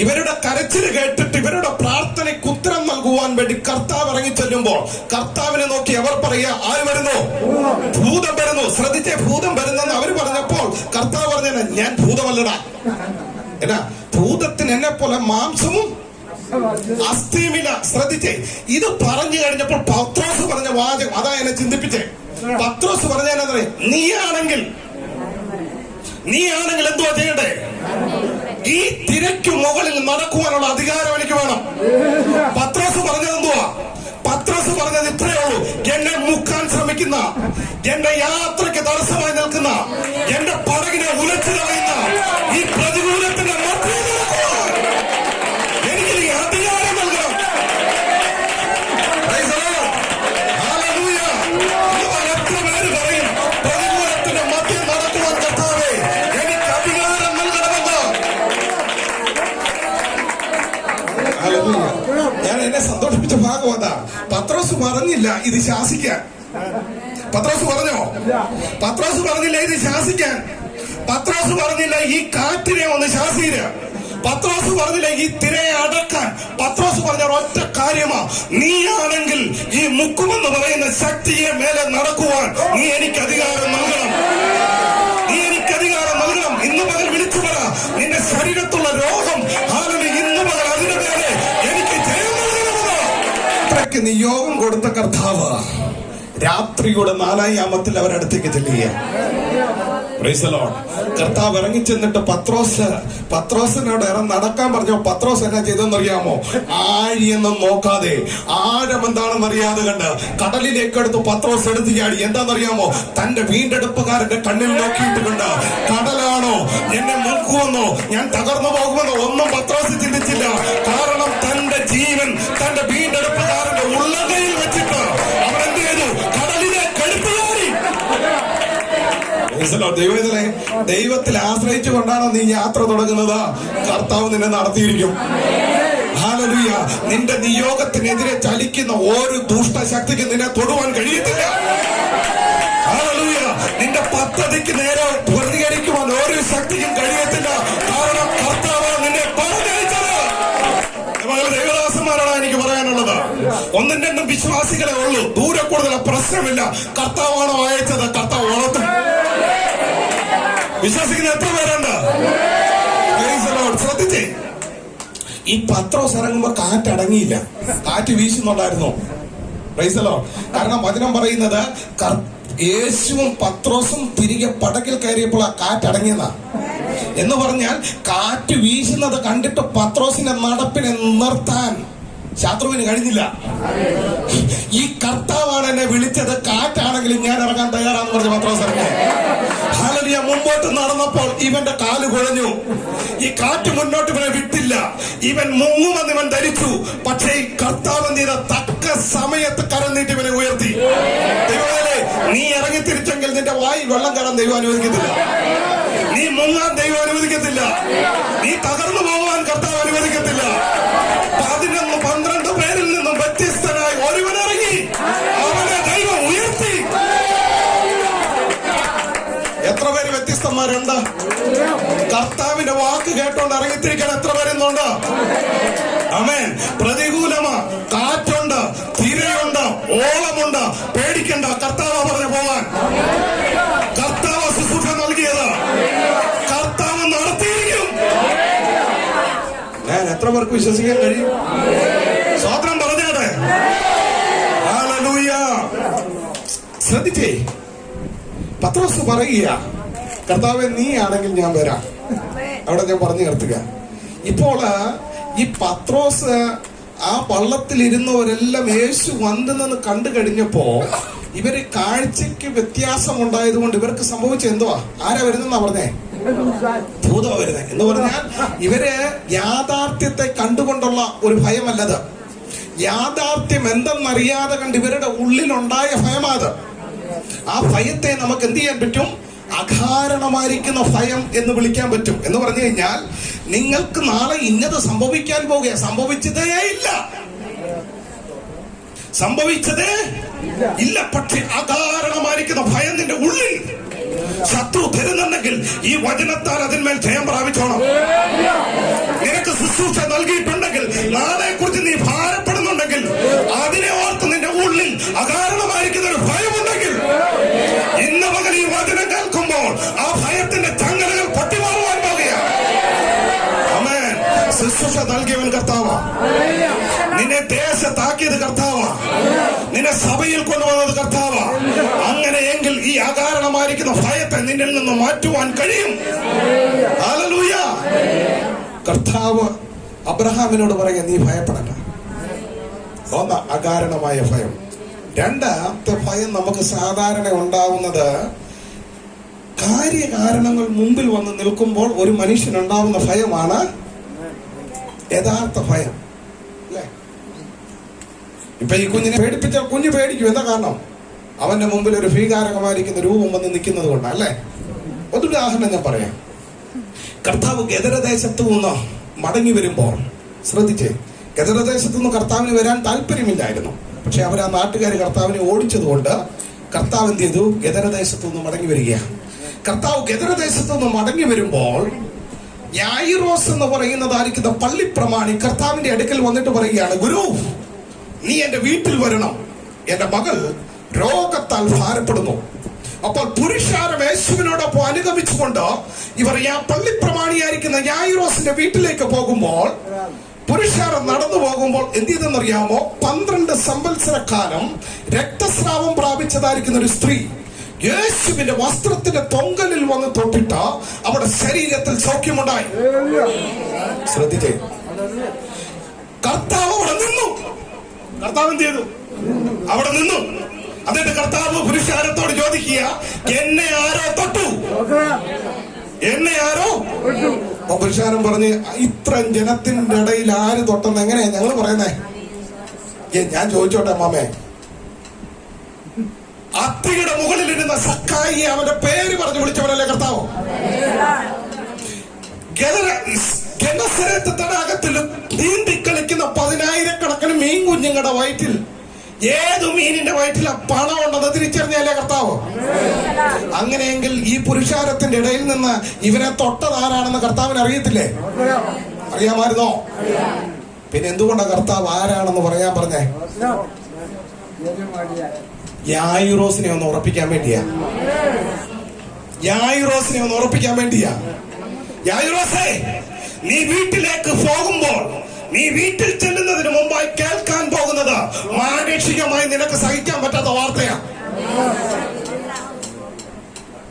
ഇവരുടെ കരച്ചില് കേട്ടിട്ട് ഇവരുടെ പ്രാർത്ഥനയ്ക്ക് ഉത്തരം നൽകുവാൻ വേണ്ടി കർത്താവ് ഇറങ്ങിച്ചെല്ലുമ്പോൾ കർത്താവിനെ നോക്കി അവർ പറയാ, ആര് വരുന്നു? ഭൂതം വരുന്നു. ശ്രദ്ധിച്ചേ, ഭൂതം വരുന്നെന്ന് അവർ പറഞ്ഞപ്പോൾ കർത്താവ് പറഞ്ഞ, ഞാൻ ഭൂതമല്ലടാ. എന്നാ? ഭൂതത്തിന് എന്നെ പോലെ മാംസവും അസ്ഥിയുമില്ല. ശ്രദ്ധിച്ചേ, ഇത് പറഞ്ഞു കഴിഞ്ഞപ്പോൾ പത്രോസ് പറഞ്ഞ വാചകം അതാ എന്നെ ചിന്തിപ്പിച്ചേ. പത്രോസ് പറഞ്ഞ നീയാണെങ്കിൽ എന്തുവാ ചെയ്യണ്ടേ? ഈ തിരക്ക് മുകളിൽ നടക്കുവാനുള്ള അധികാരം എനിക്ക് വേണം. പത്രോസ് പറഞ്ഞത് എന്തുവാ? പത്രോസ് പറഞ്ഞത് ഇത്രയേ ഉള്ളൂ, എന്നെ മുക്കാൻ ശ്രമിക്കുന്ന, എന്റെ യാത്രയ്ക്ക് തടസ്സമായി നിൽക്കുന്ന, എന്റെ പടകിനെ ഉലച്ചു കളയുന്ന ഈ പ്രതികൂലത്തിന്റെ മധ്യത്തിൽ എനിക്ക് നീ അധികാരം നൽകണം. ഹല്ലേലൂയ. എത്ര പേര് പറയും പ്രതികൂലത്തിന്റെ മധ്യം നടക്കുവാൻ കർത്താവേ എനിക്ക് അധികാരം നൽകണമെന്ന്? ഹല്ലേലൂയ. ഞാൻ എന്നെ സന്തോഷിപ്പിച്ച ഭാഗം അതാ. പത്രോസ് പറഞ്ഞില്ല ഇത് ശാസിക്കാൻ. പത്രോസ് പറഞ്ഞോ? പത്രോസ് പറഞ്ഞില്ല ഇത് ശാസിക്കാൻ. പത്രോസ് പറഞ്ഞില്ല ഈ കാറ്റിനെ ഒന്ന് ശാസിക്കുക. പത്രോസ് പറഞ്ഞില്ല ഈ തിരയെ അടക്കാൻ. പത്രോസ് പറഞ്ഞ ഒറ്റ കാര്യമാ, നീയാണെങ്കിൽ ഈ മുക്കുമെന്ന് പറയുന്ന ശക്തിയെ മേലെ നടക്കുവാൻ നീ എനിക്ക് അധികാരം നൽകണം. നീ എനിക്ക് അധികാരം നൽകണം. ഇന്ന് പകൽ വിളിച്ചു പറ, നിന്റെ ശരീരത്തുള്ള രോഗം ഇന്ന് പകൽ അതിന് മേലെ എനിക്ക് ജയം നൽകണമെന്ന്. അത്രയ്ക്ക് നിയോഗം കൊടുത്ത കർത്താവ് രാത്രിയുടെ 4-ാം യാമത്തിൽ അവരടുത്തേക്ക് ചെല്ലുക. Price the Lord. കർത്താവ് ഇറങ്ങിച്ചെന്നിട്ട് പത്രോസിനോട് നടക്കാൻ പറഞ്ഞു. പത്രോസ് എന്നാ ചെയ്തെന്നറിയാമോ? ആഴിയൊന്നും നോക്കാതെ, ആഴം എന്താണെന്ന് അറിയാതെ കണ്ട് കടലിലേക്ക് എടുത്ത് പത്രോസ് എടുത്ത് ചാടി. എന്താണെന്നറിയാമോ? തന്റെ വീണ്ടെടുപ്പുകാരന്റെ കണ്ണിൽ നോക്കിയിട്ട് കണ്ട്, കടലാണോ എന്നെ മുക്കുമെന്നോ ഞാൻ തകർന്നു പോകുമെന്നോ ഒന്നും പത്രോസ് ചിന്തിച്ചില്ല. കാരണം തന്റെ ജീവൻ തന്റെ വീണ്ടെടുപ്പുകാരന്റെ ഉള്ളകയിൽ വെച്ചിട്ട് അവൻ എന്ത് ചെയ്തു? കടലിനെ കെടുത്തുകാരി. ദൈവത്തിലെ ദൈവത്തിൽ ആശ്രയിച്ചു കൊണ്ടാണോ നീ യാത്ര തുടങ്ങുന്നത്? കർത്താവ് നിന്നെ നടത്തിയിരിക്കും. ഹല്ലേലൂയ. നിന്റെ നിയോഗത്തിനെതിരെ ചലിക്കുന്ന ഒരു ദുഷ്ടശക്തിക്ക് നിന്നെ തൊടുവാൻ കഴിയത്തില്ല. ഹല്ലേലൂയ. നിന്റെ പദ്ധതിക്ക് നേരെ പ്രതികരിക്കുവാൻ ഒരു ശക്തിക്കും കഴിയത്തില്ല. കാരണം കർത്താവ് നിന്നെ പറഞ്ഞയച്ചത്. ദൈവദാസന്മാരാണ് എനിക്ക് പറയാനുള്ളത്. ഒന്നും രണ്ടും വിശ്വാസികളെ ഉള്ളൂ. ദൂരെ കൂടുതൽ പ്രശ്നമില്ല. കർത്താവാണോ അയച്ചത്? കർത്താവ് വളർത്തും. വിശ്വസിക്കുന്ന എത്ര പേരുണ്ട്? ശ്രദ്ധിച്ചേ, ഈ പത്രോസ് ഇറങ്ങുമ്പോ കാറ്റടങ്ങിയില്ല. കാറ്റ് വീശുന്നുണ്ടായിരുന്നു. കാരണം വചനം പറയുന്നത് യേശുവും പത്രോസും തിരികെ പടകിൽ കയറിയപ്പോൾ ആ കാറ്റടങ്ങിയതാ. എന്ന് പറഞ്ഞാൽ കാറ്റ് വീശുന്നത് കണ്ടിട്ട് പത്രോസിന്റെ നടപ്പിനെ നിർത്താൻ ശത്രുവിന് കഴിഞ്ഞില്ല. ഈ കർത്താവാണ് എന്നെ വിളിച്ചത്, കാറ്റാണെങ്കിലും ഞാൻ ഇറങ്ങാൻ തയ്യാറാന്ന് പറഞ്ഞ പത്രോസ് ഇറങ്ങി. ഹല്ലേലൂയ. മുമ്പോട്ട് നടന്നപ്പോൾ ഇവന്റെ കാല് കുഴഞ്ഞു. ഈ കാറ്റ് മുന്നോട്ട് ഇവനെ വിട്ടില്ല. ഇവൻ മുങ്ങുമെന്ന് ഇവൻ ധരിച്ചു. പക്ഷേ ഈ കർത്താവ് എന്ത് ചെയ്ത? തക്ക സമയത്ത് കരം നീട്ടി ഇവനെ ഉയർത്തി. ദൈവമേ, നീ ഇറങ്ങി തിരിച്ചെങ്കിൽ നിന്റെ വായിൽ വെള്ളം കയറാൻ ദൈവം അനുവദിക്കത്തില്ല. നീ മുങ്ങാൻ ദൈവം അനുവദിക്കത്തില്ല. നീ തകർന്നു പോകാൻ കർത്താവ് അനുവദിക്കത്തില്ല. 11-12 പേരിൽ നിന്നും വ്യത്യസ്തനായി ഒരുവൻ ഇറങ്ങി, അവനെ ദൈവം ഉയർത്തി. എത്ര പേര് വ്യത്യസ്തന്മാരുണ്ട്? കർത്താവിന്റെ വാക്ക് കേട്ടോണ്ട് ഇറങ്ങിത്തിരിക്കാൻ എത്ര പേരുന്നുണ്ട്? ആമേൻ. പ്രതികൂലമാ, കാറ്റുണ്ട്, തിരയുണ്ട്, ഓളമുണ്ട്, പേടിക്കണ്ട. കർത്താവ് പറഞ്ഞു പോവാൻ. കർത്താവ് ശുശ്രൂഷ നൽകിയത്, കർത്താവ് നടത്തിയിരിക്കും. ഞാൻ എത്ര പേർക്ക് വിശ്വസിക്കാൻ കഴിയും? സ്വതന്ത്രം പറഞ്ഞാട്ടെ. ഹല്ലേലൂയ. ശ്രദ്ധിച്ചേ, പത്രോസ് പറയുക, കർത്താവേ നീ ആണെങ്കിൽ ഞാൻ വരാം. അവിടെ ഞാൻ പറഞ്ഞു നിർത്തുക. ഇപ്പോൾ ഈ പത്രോസ് ആ വള്ളത്തിലിരുന്നവരെല്ലാം യേശു വന്നെന്ന് കണ്ടു കഴിഞ്ഞപ്പോ ഇവര് കാഴ്ചക്ക് വ്യത്യാസം ഉണ്ടായതുകൊണ്ട് ഇവർക്ക് സംഭവിച്ച എന്തുവാ? ആരാ വരുന്നെന്നാ പറഞ്ഞേ? ഭൂതമാ വരുന്നത്. എന്ന് പറഞ്ഞാൽ ഇവര് യാഥാർത്ഥ്യത്തെ കണ്ടുകൊണ്ടുള്ള ഒരു ഭയമല്ലത്. യാഥാർത്ഥ്യം എന്തെന്നറിയാതെ കണ്ട് ഇവരുടെ ഉള്ളിലുണ്ടായ ഭയമാത്. ആ ഭയത്തെ നമുക്ക് എന്ത് ചെയ്യാൻ പറ്റും? അകാരണമായിരിക്കുന്ന ഭയം എന്ന് വിളിക്കാൻ പറ്റും. എന്ന് പറഞ്ഞു കഴിഞ്ഞാൽ നിങ്ങൾക്ക് നാളെ ഇന്നത് സംഭവിക്കാൻ പോകുക, സംഭവിച്ചതേ ഇല്ല, സംഭവിച്ചതേ ഇല്ല. പക്ഷെ അകാരണമായിരിക്കുന്ന ഭയം നിന്റെ ഉള്ളിൽ ശത്രു തരുന്നുണ്ടെങ്കിൽ ഈ വചനത്താൽ അതിന്മേൽ ജയം പ്രാപിച്ചോണം. നിനക്ക് ശുശ്രൂഷ നൽകിയിട്ടുണ്ടെങ്കിൽ, നാളെ കുറിച്ച് നീ ഭാരപ്പെടുന്നുണ്ടെങ്കിൽ, അതിനെ ഓർത്ത് നിന്റെ ഉള്ളിൽ അകാരണമായിരിക്കുന്ന ഒരു ഭയമുണ്ടെങ്കിൽ, ഇന്ന് പകൽ ഈ വചനം കേൾക്കുമ്പോൾ ആ ഭയത്തിന്റെ ചങ്ങലകൾ പൊട്ടിമാറുവാൻ പോകുകയാണ്. ആമേൻ. ശുശ്രൂഷ നൽകിയവൻ കർത്താവാ. നിന്നെ ദേശത്താക്കിയത് കർത്താവാ. നിന്നെ സഭയിൽ കൊണ്ടുവന്നത് കർത്താവാ. അങ്ങനെയെങ്കിൽ ഈ അകാരണമായിരിക്കുന്ന ഭയത്തെ നിന്നിൽ നിന്ന് മാറ്റുവാൻ കഴിയും. ഹല്ലേലൂയ. കർത്താവ് അബ്രഹാമിനോട് പറയുക, നീ ഭയപ്പെടണ്ട. ഒന്ന്, അകാരണമായ ഭയം. രണ്ടാമത്തെ ഭയം നമുക്ക് സാധാരണ ഉണ്ടാവുന്നത് കാര്യകാരണങ്ങൾ മുമ്പിൽ വന്ന് നിൽക്കുമ്പോൾ ഒരു മനുഷ്യനുണ്ടാവുന്ന ഭയമാണ് യഥാർത്ഥ ഭയം. അല്ലേ? ഇപ്പൊ ഈ കുഞ്ഞിനെ പേടിപ്പിച്ചാൽ കുഞ്ഞ് പേടിക്കും. എന്താ കാരണം? അവന്റെ മുമ്പിൽ ഒരു ഭീകാരകമായിരിക്കുന്ന രൂപം വന്ന് നിൽക്കുന്നത് കൊണ്ടാണ്. അല്ലേ? ഒരു ഉദാഹരണം ഞാൻ പറയാം. കർത്താവ് ഗദരദേശത്തു നിന്ന് മടങ്ങി വരുമ്പോൾ, ശ്രദ്ധിച്ചേ, ഗദരദേശത്തു നിന്ന് കർത്താവിന് വരാൻ താല്പര്യമില്ലായിരുന്നു. പക്ഷെ അവർ ആ നാട്ടുകാർ കർത്താവിനെ ഓടിച്ചതുകൊണ്ട് കർത്താവ് എന്ത് ചെയ്തു? ഗദരദേശത്തു നിന്ന് മടങ്ങി വരികയാണ്. കർത്താവ് ഗദരദേശത്തു നിന്ന് മടങ്ങി വരുമ്പോൾ യായിറോസ് എന്ന് പറയുന്നതായിരിക്കുന്ന പള്ളിപ്രമാണി കർത്താവിന്റെ അടുക്കൽ വന്നിട്ട് പറയുകയാണ്, ഗുരു, നീ എന്റെ വീട്ടിൽ വരണം, എന്റെ മകൾ രോഗത്താൽ ഭാരപ്പെടുന്നു. അപ്പോൾ പുരുഷാരം യേശുവിനോടൊപ്പം അനുഗമിച്ചുകൊണ്ട് ഇവർ പള്ളിപ്രമാണിയായിരിക്കുന്ന യായിറോസിന്റെ വീട്ടിലേക്ക് പോകുമ്പോൾ, പുരുഷാരം നടന്നു പോകുമ്പോൾ എന്ത് ചെയ്തെന്നറിയാമോ? 12 സംവത്സരക്കാലം രക്തസ്രാവം പ്രാപിച്ചതായിരിക്കുന്ന ഒരു സ്ത്രീ യേശുവിന്റെ വസ്ത്രത്തിന്റെ തൊങ്കലിൽ വന്ന് തൊട്ടിട്ട് അവിടെ ശരീരത്തിൽ സൗഖ്യമുണ്ടായി. ശ്രദ്ധിച്ചേ, കർത്താവ് അവിടെ നിന്നു. കർത്താവ് എന്ത് ചെയ്തു? അവിടെ നിന്നു. എന്നിട്ട് കർത്താവ് പുരുഷാരത്തോട് ചോദിക്കുക, എന്നെ ആരോ തൊട്ടു? എന്നെ ആരോ? അപ്പൊ പുരുഷാരം പറഞ്ഞ്, ഇത്ര ജനത്തിന്റെ ഇടയിൽ ആര് തൊട്ടെന്ന് എങ്ങനെയാ ഞങ്ങൾ പറയുന്നേ? ഞാൻ ചോദിച്ചോട്ടെ മാമേ, അത്തിയുടെ മുകളിലിരുന്ന സക്കായിയെ അവന്റെ പേര് പറഞ്ഞു വിളിച്ചവനല്ലേ കർത്താവ്? ഗെനസരത്ത് തടാകത്തിലും നീന്തിക്കളിക്കുന്ന 10,000-കണക്കിന് മീൻ കുഞ്ഞുങ്ങളുടെ വയറ്റിൽ ഏതു മീനിന്റെ വയറ്റില പണം ഉണ്ടെന്ന് തിരിച്ചറിഞ്ഞല്ലേ കർത്താവ്? അങ്ങനെയെങ്കിൽ ഈ പുരുഷാരത്തിന്റെ ഇടയിൽ നിന്ന് ഇവനെ തൊട്ടതാരാണെന്ന് കർത്താവിന് അറിയത്തില്ലേ? അറിയാമായിരുന്നോ? പിന്നെ എന്തുകൊണ്ടാണ് കർത്താവ് ആരാണെന്ന് പറയാൻ പറഞ്ഞേ? യായിറോസിനെ ഒന്ന് ഉറപ്പിക്കാൻ വേണ്ടിയാ. യായിറോസിനെ ഒന്ന് ഉറപ്പിക്കാൻ വേണ്ടിയാ. യായിറോസേ, നീ വീട്ടിലേക്ക് പോകുമ്പോൾ, നീ വീട്ടിൽ ചെല്ലുന്നതിന് മുമ്പായി കേൾക്കാൻ പോകുന്നത് മാനുഷികമായി നിനക്ക് സഹിക്കാൻ പറ്റാത്ത വാർത്തയാ.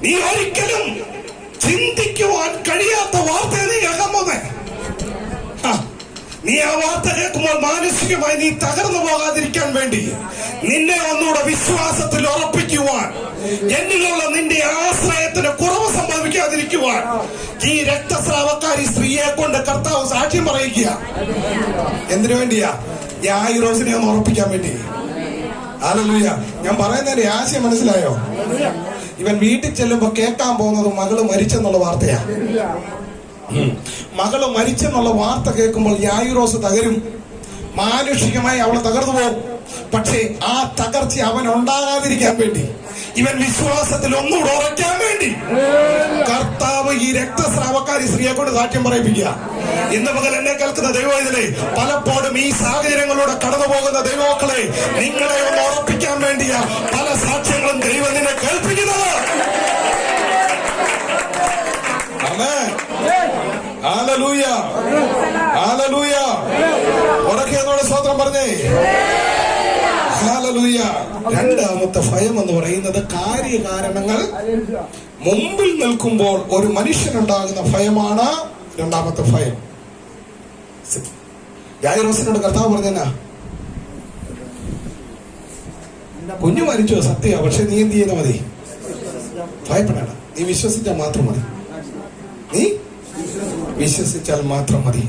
നീ ഒരിക്കലും ചിന്തിക്കുവാൻ കഴിയാത്ത വാർത്തയെ നീ കേൾക്കാൻ പോന്നെ. നീ ആ വാർത്ത കേൾക്കുമ്പോൾ മാനസികമായി നീ തകർന്നു പോകാതിരിക്കാൻ വേണ്ടി, നിന്നെ ഒന്നുകൂടെ വിശ്വാസത്തിൽ ഉറപ്പിക്കുവാൻ, എന്നിലുള്ള നിന്റെ ആശ്രയത്തിന് കുറവ് സംഭവിക്കാതിരിക്കുവാൻ ഈ രക്തസ്രാവക്കാരി സ്ത്രീയെ കൊണ്ട് കർത്താവ് സാക്ഷ്യം പറയിക്കുക. എന്തിനു വേണ്ടിയാ? യായിറോസിനെ ഒന്ന് ഉറപ്പിക്കാൻ വേണ്ടി. ഹല്ലേലൂയ. ഞാൻ പറയുന്നതിന്റെ ആശയം മനസ്സിലായോ? ഇവൻ വീട്ടിൽ ചെല്ലുമ്പോ കേൾക്കാൻ പോകുന്നത് മകള് മരിച്ചെന്നുള്ള വാർത്തയാ. മകള് മരിച്ചെന്നുള്ള വാർത്ത കേൾക്കുമ്പോൾ യായിറോസ് തകരും. മാനുഷികമായി അവള് തകർന്നു പോകും. പക്ഷേ ആ തകർച്ച അവൻ ഉണ്ടാകാതിരിക്കാൻ വേണ്ടി, ഇവൻ വിശ്വാസത്തിൽ ഒന്നുകൂടെ ഉറയ്ക്കാൻ വേണ്ടി കർത്താവ് ഈ രക്തസ്രാവക്കാരി സ്ത്രീയെ കൊണ്ട് സാക്ഷ്യം പറയിപ്പിക്കുക. ഇന്ന് പകൽ എന്നെ കേൾക്കുന്ന ദൈവത്തിലെ പലപ്പോഴും ഈ സാഹചര്യങ്ങളിലൂടെ കടന്നു പോകുന്ന ദൈവമക്കളെ, നിങ്ങളെ ഒന്ന് ഉറപ്പിക്കാൻ വേണ്ടിയ പല സാക്ഷ്യങ്ങളും ദൈവം നിന്നെ കേൾപ്പിക്കുന്നത്. Hallelujah, hallelujah. ഉറക്കെ എന്നോട് സ്തോത്രം പറഞ്ഞേ. ഹല്ലേലൂയ. രണ്ടാമത്തെ ഭയം എന്ന് പറയുന്നത് കാര്യകാരണങ്ങൾ മുമ്പിൽ നിൽക്കുമ്പോൾ ഒരു മനുഷ്യനുണ്ടാകുന്ന ഭയമാണ് രണ്ടാമത്തെ ഭയം. യായിറോസിനോട് കർത്താവ് പറഞ്ഞാ, കുഞ്ഞു മരിച്ചോ സത്യ, പക്ഷെ നീ എന്ത് ചെയ്താൽ മതി? ഭയപ്പെടണം. നീ വിശ്വസിച്ചാൽ മാത്രം മതി. നീ വിശ്വസിച്ചാൽ മാത്രം മതി.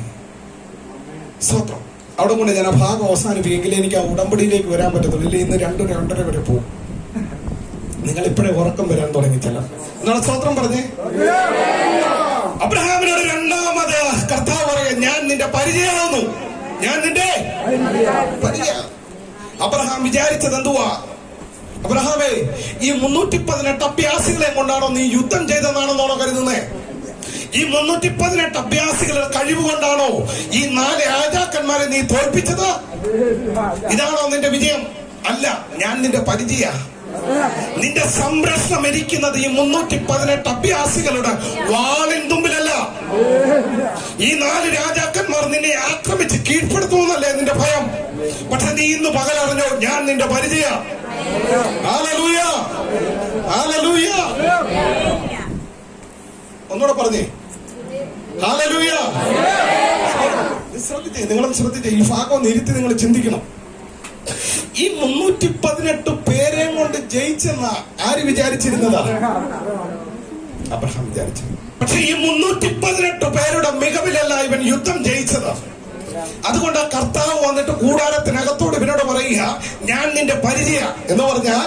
സ്തോത്രം. അവിടെ കൊണ്ട് ഞാൻ ആ ഭാഗം അവസാനിപ്പിക്കുമെങ്കിൽ എനിക്ക് ആ ഉടമ്പടിയിലേക്ക് വരാൻ പറ്റത്തുള്ളൂ. ഇല്ല, ഇന്ന് 2-2:30 വരെ പോകും. നിങ്ങൾ ഇപ്പോഴേ ഉറക്കം വരാൻ തുടങ്ങിച്ചല്ല. എന്നാണ് സ്തോത്രം പറഞ്ഞേ. അബ്രഹാമിനോട് രണ്ടാമത് കർത്താവ് പറയാ, ഞാൻ നിന്റെ പരിചയമാവുന്നു, ഞാൻ നിന്റെ പരിചയ. അബ്രഹാം വിചാരിച്ചത് എന്തുവാ? അബ്രഹാമേ, ഈ 318 അഭ്യാസികളെ കൊണ്ടാണോ നീ യുദ്ധം ചെയ്തെന്നാണെന്നാണോ കരുതുന്നേ? ഈ 318 അഭ്യാസികളുടെ കഴിവ് കൊണ്ടാണോ ഈ 4 രാജാക്കന്മാരെ നീ തോൽപ്പിച്ചത്? ഇതാണോ നിന്റെ വിജയം? അല്ല, ഞാൻ നിന്റെ പരിചയ. നിന്റെ സംരക്ഷണം ഇരിക്കുന്നത് ഈ 318 അഭ്യാസികളുടെ വാളിൻ തുമ്പിലല്ല. ഈ 4 രാജാക്കന്മാർ നിന്നെ ആക്രമിച്ച് കീഴ്പ്പെടുത്തുമെന്നല്ലേ നിന്റെ ഭയം? പക്ഷെ നീ ഇന്ന് പകലറിഞ്ഞോ, ഞാൻ നിന്റെ പരിചയ. Hallelujah, hallelujah. ഒന്നുകൂടെ പറഞ്ഞേ. ഹല്ലേലൂയ. ശ്രദ്ധിച്ചേ, നിങ്ങളും ശ്രദ്ധിച്ചേ. ഈ ഭാഗം ഒന്ന് ഇരുത്തി നിങ്ങൾ ചിന്തിക്കണം. ഈ 318 പേരെ കൊണ്ട് ജയിച്ചെന്ന ആര് വിചാരിച്ചിരുന്നതാ? അബ്രഹാം വിചാരിച്ചു. പക്ഷെ ഈ 318 പേരുടെ മികവിലല്ല ഇവൻ യുദ്ധം ജയിച്ചത്. അതുകൊണ്ട് ആ കർത്താവ് വന്നിട്ട് കൂടാരത്തിനകത്തോട് ഇവനോട് പറയുക, ഞാൻ നിന്റെ പരിചയ എന്ന് പറഞ്ഞാൽ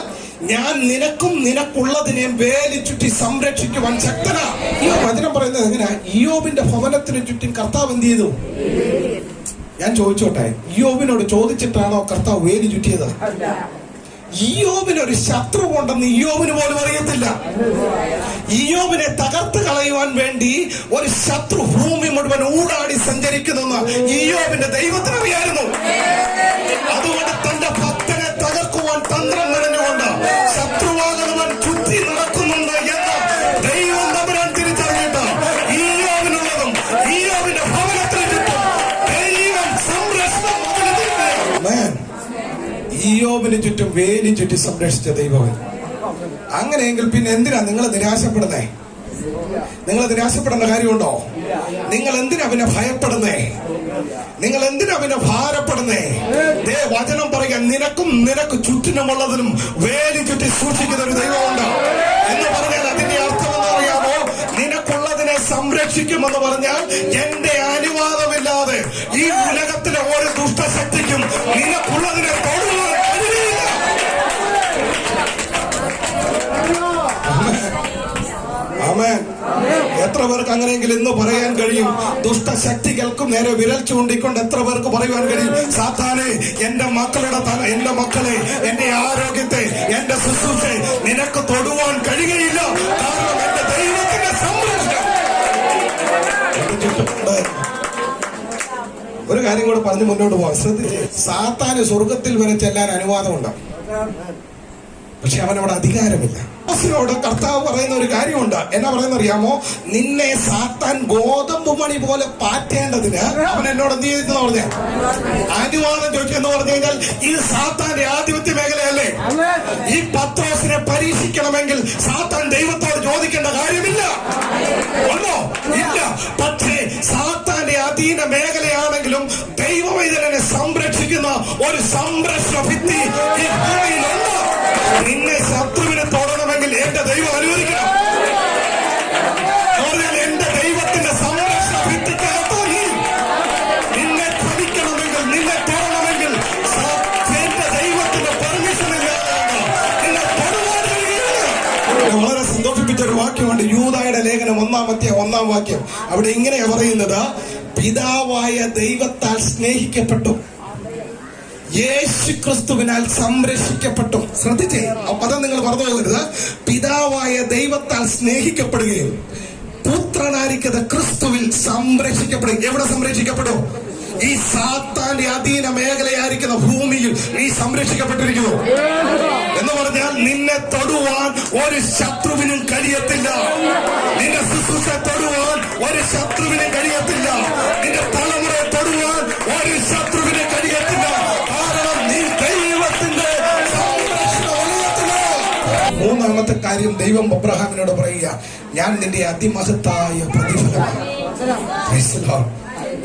ഞാൻ നിനക്കും നിനക്കുള്ളതിനെ വേലി ചുറ്റി സംരക്ഷിക്കുവാൻ ശക്തനാ. ഈ വചനം പറയുന്നത് എങ്ങനെയാ? ഇയ്യോബിന്റെ ഭവനത്തിന് ചുറ്റും കർത്താവ് എന്ത് ചെയ്തു? ഞാൻ ചോദിച്ചോട്ടെ, ഇയ്യോബിനോട് ചോദിച്ചിട്ടാണോ കർത്താവ് വേലി ചുറ്റിയത്? ഇയ്യോബിനൊരു ശത്രു ഉണ്ടെന്ന് ഇയ്യോബിന് പോലും അറിയത്തില്ല. ഇയ്യോബിനെ തകർത്ത് കളയുവാൻ വേണ്ടി ഒരു ശത്രു ഭൂമി മുഴുവൻ ഊടാടി സഞ്ചരിക്കുന്നെന്ന് ഇയ്യോബിന്റെ ദൈവത്തിന് അറിയായിരുന്നു. അതുകൊണ്ട് തന്റെ ഭക്തനെ തകർക്കുവാൻ തന്ത്രം മെനഞ്ഞുകൊണ്ട് ശത്രുവാകുന്നവൻ ചുറ്റി നടക്കുന്നുണ്ട് എന്ന് ദൈവം തമ്പുരാൻ തിരിച്ചറിഞ്ഞിട്ട് ഇയ്യോബിനുള്ളതും ഇയ്യോബിന്റെ ഭവനത്തിന് ചുറ്റും ദൈവം സംരക്ഷണം. ഇയ്യോബിന് ചുറ്റും വേലി ചുറ്റി സംരക്ഷിച്ച ദൈവം. അങ്ങനെയെങ്കിൽ പിന്നെ എന്തിനാ നിങ്ങൾ നിരാശപ്പെടുന്നേ? നിങ്ങൾ നിരാശപ്പെടേണ്ട കാര്യമുണ്ടോ? നിങ്ങൾ എന്തിനാ പിന്നെ ഭയപ്പെടുന്നേ? നിങ്ങൾ എന്തിനാ പിന്നെ ഭാരപ്പെടുന്നേ? വചനം പറയാൻ, നിനക്കും നിനക്ക് ചുറ്റിനുമുള്ളതിനും വേലി ചുറ്റി സൂക്ഷിക്കുന്ന ഒരു ദൈവമുണ്ട് എന്ന് പറഞ്ഞാൽ അതിന്റെ അർത്ഥം എന്താ അറിയാമോ? നിനക്കുള്ളതിനെ സംരക്ഷിക്കുമെന്ന് പറഞ്ഞാൽ എന്റെ അനുവാദമില്ലാതെ ഈ ഉലകത്തിലെ ഒരു ദുഷ്ടശക്തിക്കും നിനക്കുള്ളതിനെ തൊടുവാൻ കഴിയില്ല. അങ്ങനെയെങ്കിൽ ഇന്ന് പറയാൻ കഴിയും, ദുഷ്ടശക്തികൾക്കും നേരെ വിരൽ ചൂണ്ടിക്കൊണ്ട് എത്ര പേർക്ക് പറയുവാൻ കഴിയും, സാത്താനെ, എന്റെ മക്കളുടെ എന്റെ മക്കളെ, എന്റെ ആരോഗ്യത്തെ, എന്റെ ശുശ്രൂഷയെ നിനക്ക് തൊടുവാൻ കഴിയുകയില്ല. കാരണം എന്റെ ദൈവത്തിന്റെ സംരക്ഷണം. ഒരു കാര്യം കൂടെ പറഞ്ഞ് മുന്നോട്ട് പോവാം. ശ്രദ്ധിച്ച്, സാത്താന് സ്വർഗത്തിൽ വരെ ചെല്ലാൻ അനുവാദമുണ്ട്, പക്ഷെ അവനവിടെ അധികാരമില്ല. കർത്താവ് പറയുന്ന ഒരു കാര്യമുണ്ട്. എന്നാ പറയുന്ന അറിയാമോ? നിന്നെ സാത്താൻ ഗോതമ്പ് മണി പോലെ പാറ്റേണ്ടതിന് അവൻ എന്നോട് എന്ത് ചെയ്തെന്ന് പറഞ്ഞാൽ അനുവാദം ചോദിച്ചെന്ന് പറഞ്ഞു കഴിഞ്ഞാൽ ഇത് സാത്താന്റെ ആധിപത്യ മേഖലയല്ലേ? ഈ പത്രോസിനെ പരീക്ഷിക്കണമെങ്കിൽ സാത്താൻ ദൈവത്തോട് ചോദിക്കേണ്ട കാര്യമില്ല, ഒന്നോ ഇല്ല. പക്ഷേ സാത്താന്റെ അധീന മേഖലയാണെങ്കിലും ദൈവവൈതലനെ സംരക്ഷിക്കുന്ന ഒരു സംരക്ഷണ ഭിത്തി ഈ ഭൂമിയിലുണ്ട്. നിന്നെ ശത്രുവിനെ തൊടണമെങ്കിൽ എന്റെ ദൈവം അനുവദിക്കണം. എന്റെ ദൈവത്തിന്റെ സംരക്ഷണ ഭിത്തിക്കകത്ത് നിന്നെ ധരിക്കണമെങ്കിൽ, നിന്നെ തൊടണമെങ്കിൽ എന്റെ ദൈവത്തിന്റെ പെർമിഷൻ ഇല്ലാതെ നിന്നെ തൊടുവാൻ കഴിയില്ല. വളരെ സന്തോഷിപ്പിച്ചൊരു വാക്യമുണ്ട്, യൂദായുടെ ലേഖനം 1-ാം വാക്യം. അവിടെ ഇങ്ങനെയാ പറയുന്നത്, പിതാവായ ദൈവത്താൽ സ്നേഹിക്കപ്പെട്ടു, യേശു ക്രിസ്തുവിനാൽ സംരക്ഷിക്കപ്പെട്ടു. ശ്രദ്ധിച്ചേ, ആ പദം നിങ്ങൾ പറഞ്ഞു പോകരുത്. പിതാവായ ദൈവത്താൽ സ്നേഹിക്കപ്പെടുകയും പുത്രനായിരിക്കുന്ന ക്രിസ്തുവിൽ സംരക്ഷിക്കപ്പെടും. എവിടെ സംരക്ഷിക്കപ്പെടും? ഈ സാത്താന്റെ അധീന മേഖലയായിരിക്കുന്ന ഭൂമിയിൽ നീ സംരക്ഷിക്കപ്പെട്ടിരിക്കുന്നു. എന്ന് പറഞ്ഞാൽ നിന്നെ തൊടുവാൻ ഒരു ശത്രുവിനും കഴിയത്തില്ല. നിന്റെ ശുശ്രൂഷ തൊടുവാൻ ഒരു ശത്രുവിനും കഴിയത്തില്ല. നിന്റെ തലമുറയെ തൊടുവാൻ ഒരു ശത്രുവിനും കഴിയത്തില്ല. കാരണം നീ ദൈവത്തിന്റെ സംരക്ഷണത്തില്. മൂന്നാമത്തെ കാര്യം, ദൈവം അബ്രഹാമിനോട് പറയുക, ഞാൻ നിന്റെ അതിമഹത്തായ പ്രതിഫലമാണ്.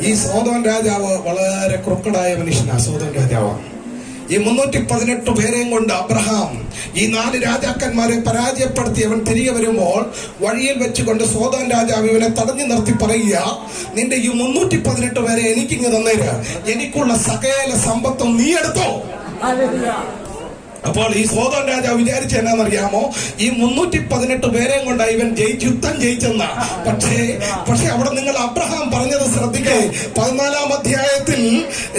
ഈ സോദോം രാജാവ് വളരെ ക്രുക്കടായ മനുഷ്യനാണ്. സോദോം രാജാവ് ഈ 318 പേരെയും കൊണ്ട് അബ്രഹാം ഈ 4 രാജാക്കന്മാരെ പരാജയപ്പെടുത്തി അവൻ തിരികെ വരുമ്പോൾ വഴിയിൽ വെച്ചുകൊണ്ട് സോദോം രാജാവ് ഇവനെ തടഞ്ഞു നിർത്തി പറയുക, നിന്റെ ഈ 318 പേരെ എനിക്കിങ്ങ് തന്നേര്, എനിക്കുള്ള സകല സമ്പത്തും നീ എടുത്തോ. അപ്പോൾ ഈ സോദോം രാജാവ് വിചാരിച്ച എന്നാന്നറിയാമോ? ഈ 318 പേരെയും കൊണ്ട് ഇവൻ യുദ്ധം ജയിച്ചെന്ന. പക്ഷേ അവിടെ നിങ്ങൾ അബ്രഹാം പറഞ്ഞത് ശ്രദ്ധിക്കേ. 14-ാം അധ്യായത്തിൽ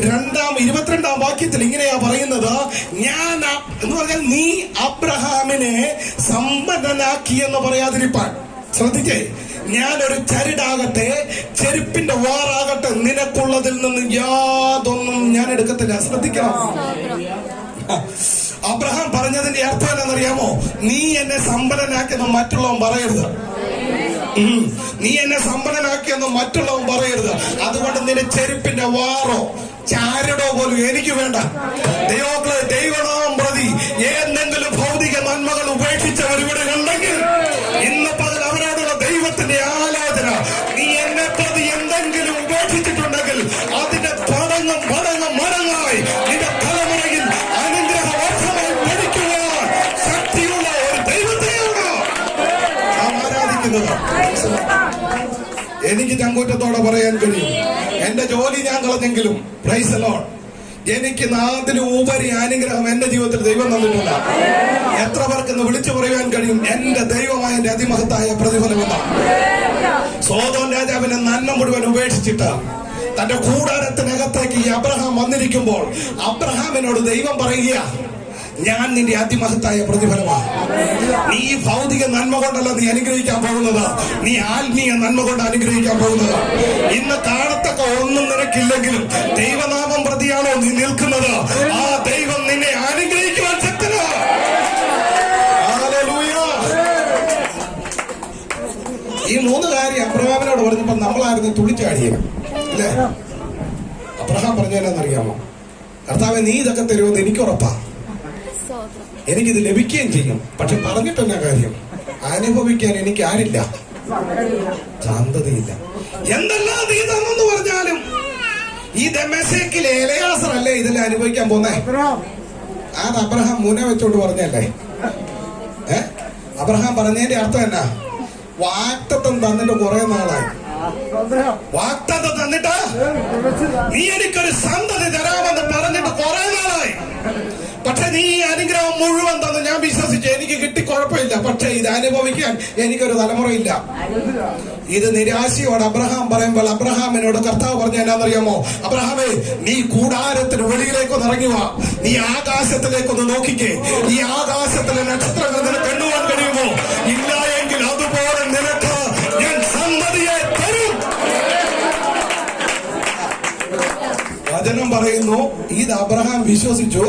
22-ാം വാക്യത്തിൽ ഇങ്ങനെയാ പറയുന്നത്, ഞാൻ എന്ന് പറഞ്ഞാൽ നീ അബ്രഹാമിനെ സമ്പന്നനാക്കി എന്ന് പറയാതിരിപ്പാൻ. ശ്രദ്ധിക്കേ, ഞാനൊരു ചരടാകട്ടെ, ചെരുപ്പിന്റെ വാറാകട്ടെ, നിനക്കുള്ളതിൽ നിന്ന് യാതൊന്നും ഞാൻ എടുക്കത്തില്ല. ശ്രദ്ധിക്കണം, അബ്രഹാം പറഞ്ഞതിന്റെ അർത്ഥം എന്താണെന്നറിയാമോ? നീ എന്നെ സമ്പന്നനാക്കിയെന്ന് മറ്റുള്ളവൻ പറയരുത്. നീ എന്നെ സമ്പന്നനാക്കിയെന്ന് മറ്റുള്ളവൻ പറയരുത്. അതുകൊണ്ട് നിന്റെ ചെരുപ്പിന്റെ വാറോ ചാരടോ പോലും എനിക്ക് വേണ്ട. ദൈവനാമം പ്രതി ഏതെങ്കിലും ഭൗതിക നന്മകൾ ഉപേക്ഷിച്ചവർ ഇവിടെ ഉണ്ടെങ്കിൽ ഇന്ന് പകൽ അവരോടുള്ള ദൈവത്തിന്റെ ആലോചന, നീ എന്നെ പ്രതി എന്തെങ്കിലും ഉപേക്ഷിച്ചിട്ടുണ്ടെങ്കിൽ അതിന്റെ മടങ്ങായി നിന്റെ തലമുറയിൽ അനുഗ്രഹവർഷമായി പഠിക്കുവാൻ ശക്തിയുള്ള ഒരു ദൈവത്തെയാണ് നാം ആരാധിക്കുന്നത്. എനിക്ക് ചങ്കൂറ്റത്തോടെ പറയാൻ കഴിയും, എന്റെ ജോലി ഞാൻ കളഞ്ഞെങ്കിലും പ്രൈസ് ദി ലോർഡ്, എനിക്ക് നാതിലും ഉപരി അനുഗ്രഹം എന്റെ ജീവിതത്തിൽ ദൈവം തന്നിട്ടില്ല. എത്ര പേർക്കെന്ന് വിളിച്ചു പറയാൻ കഴിയും, എന്റെ ദൈവമായ എന്റെ അതിമഹത്തായ പ്രതിഫലമെന്നാണ്. സോദോം രാജാവിന്റെ നന്മ മുഴുവൻ ഉപേക്ഷിച്ചിട്ട് തന്റെ കൂടാരത്തിനകത്തേക്ക് ഈ അബ്രഹാം വന്നിരിക്കുമ്പോൾ അബ്രഹാമിനോട് ദൈവം പറയുക, ഞാൻ നിന്റെ അതിമഹത്തായ പ്രതിഫലമാണ്. നീ ഭൗതിക നന്മ കൊണ്ടല്ല നീ അനുഗ്രഹിക്കാൻ പോകുന്നത്, നീ ആത്മീയ നന്മ കൊണ്ട് അനുഗ്രഹിക്കാൻ പോകുന്നത്. ഇന്ന് കാണത്തക്ക ഒന്നും നിനക്കില്ലെങ്കിലും ദൈവനാമം പ്രതിയാണോ നീ നിൽക്കുന്നത്, ആ ദൈവം നിന്നെ അനുഗ്രഹിക്കുവാൻ ശക്തനാണ്. ഈ 3 കാര്യം അബ്രഹാമിനോട് പറഞ്ഞപ്പോ നമ്മളായിരുന്നു തുള്ളിച്ചാടിയത് അല്ലേ? അബ്രഹാം പറഞ്ഞാലെന്നറിയാമോ? കർത്താവേ, നീ ഇതൊക്കെ തരുമെന്ന് എനിക്ക് ഉറപ്പാ, എനിക്കിത് ലഭിക്കുകയും ചെയ്യും. പക്ഷെ പറഞ്ഞിട്ടെന്നാ കാര്യം? അനുഭവിക്കാൻ എനിക്ക് ആരില്ല, ശാന്തതയില്ല. എന്തെല്ലാം നീ തന്നെന്ന് പറഞ്ഞാലും ഈ ദമേശക്കിലെ എലയാസർ അല്ലേ ഇതെല്ലാം അനുഭവിക്കാൻ പോന്നേ? അത് അബ്രഹാം മുന വെച്ചോണ്ട് പറഞ്ഞല്ലേ? അബ്രഹാം പറഞ്ഞതിന്റെ അർത്ഥം എന്നാ? വാക്തത്വം തന്നിട്ട് കുറെ നാളായി. വാക്തത്വം തന്നിട്ട് നീ എനിക്കൊരു സന്തതി തരാമെന്ന് പറഞ്ഞിട്ട് കുറെ നാളായി. പക്ഷെ നീ അനുഗ്രഹം മുഴുവൻ തന്നു, ഞാൻ വിശ്വസിച്ചു, എനിക്ക് കിട്ടി കുഴപ്പമില്ല. കുഴപ്പമില്ല. പക്ഷെ ഇത് അനുഭവിക്കാൻ എനിക്കൊരു തലമുറയില്ല. ഇത് നിരാശയോട് അബ്രഹാം പറയുമ്പോൾ അബ്രഹാമിനോട് കർത്താവ് പറഞ്ഞ എന്നാന്നറിയാമോ? അബ്രഹാമേ, നീ കൂടാരത്തിന് വെളിയിലേക്കൊന്ന് ഇറങ്ങി വാ, നീ ആകാശത്തിലേക്കൊന്ന് നോക്കിക്കേ. ഈ ആകാശത്തിലെ നക്ഷത്രങ്ങൾ നിനക്ക് എണ്ണുവാൻ കഴിയുമോ? ഇല്ല എങ്കിൽ അതുപോലെ നിനക്ക് ഞാൻ സന്തതിയെ തരും. വചനം പറയുന്നു, ഇത് അബ്രഹാം വിശ്വസിച്ചു,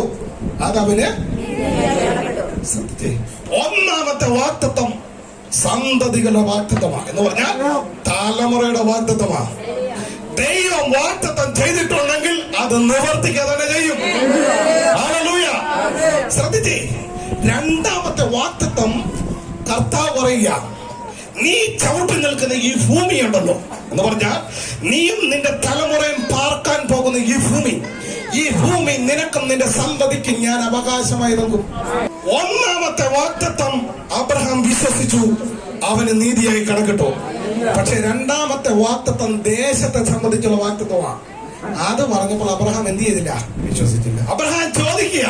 അതവന് സത്യം. ഒന്നാമത്തെ വാഗ്ദത്തം സന്തതികളുടെ വാഗ്ദത്തമാണ് എന്ന് പറഞ്ഞാൽ തലമുറയുടെ വാഗ്ദത്തമാണ്. ദൈവം വാഗ്ദത്തം ചെയ്തിട്ടുണ്ടെങ്കിൽ അത് നിവർത്തിക്കുക തന്നെ ചെയ്യും. ഹല്ലേലൂയ. ശ്രദ്ധിച്ചേ, രണ്ടാമത്തെ വാഗ്ദത്തം കർത്താവ് പറയുക, നീ ചവിട്ടി നിൽക്കുന്ന ഈ ഭൂമി ഉണ്ടല്ലോ എന്ന് പറഞ്ഞാൽ നീയും നിന്റെ തലമുറയും പാർക്കാൻ പോകുന്ന ഈ ഭൂമി നിനക്കും നിന്റെ സന്തതിക്കും ഞാൻ അവകാശമായി നൽകും. ഒന്നാമത്തെ വാഗ്ദത്തം അബ്രഹാം വിശ്വസിച്ചു, അവന് നീതിയായി കണക്കിട്ടു. പക്ഷെ രണ്ടാമത്തെ വാഗ്ദത്തം ദേശത്തെ സംബന്ധിച്ചുള്ള വാഗ്ദത്തമാണ്. അത് പറഞ്ഞപ്പോൾ അബ്രഹാം എന്ത് ചെയ്തില്ല? വിശ്വസിച്ചില്ല. അബ്രഹാം ചോദിക്കുക,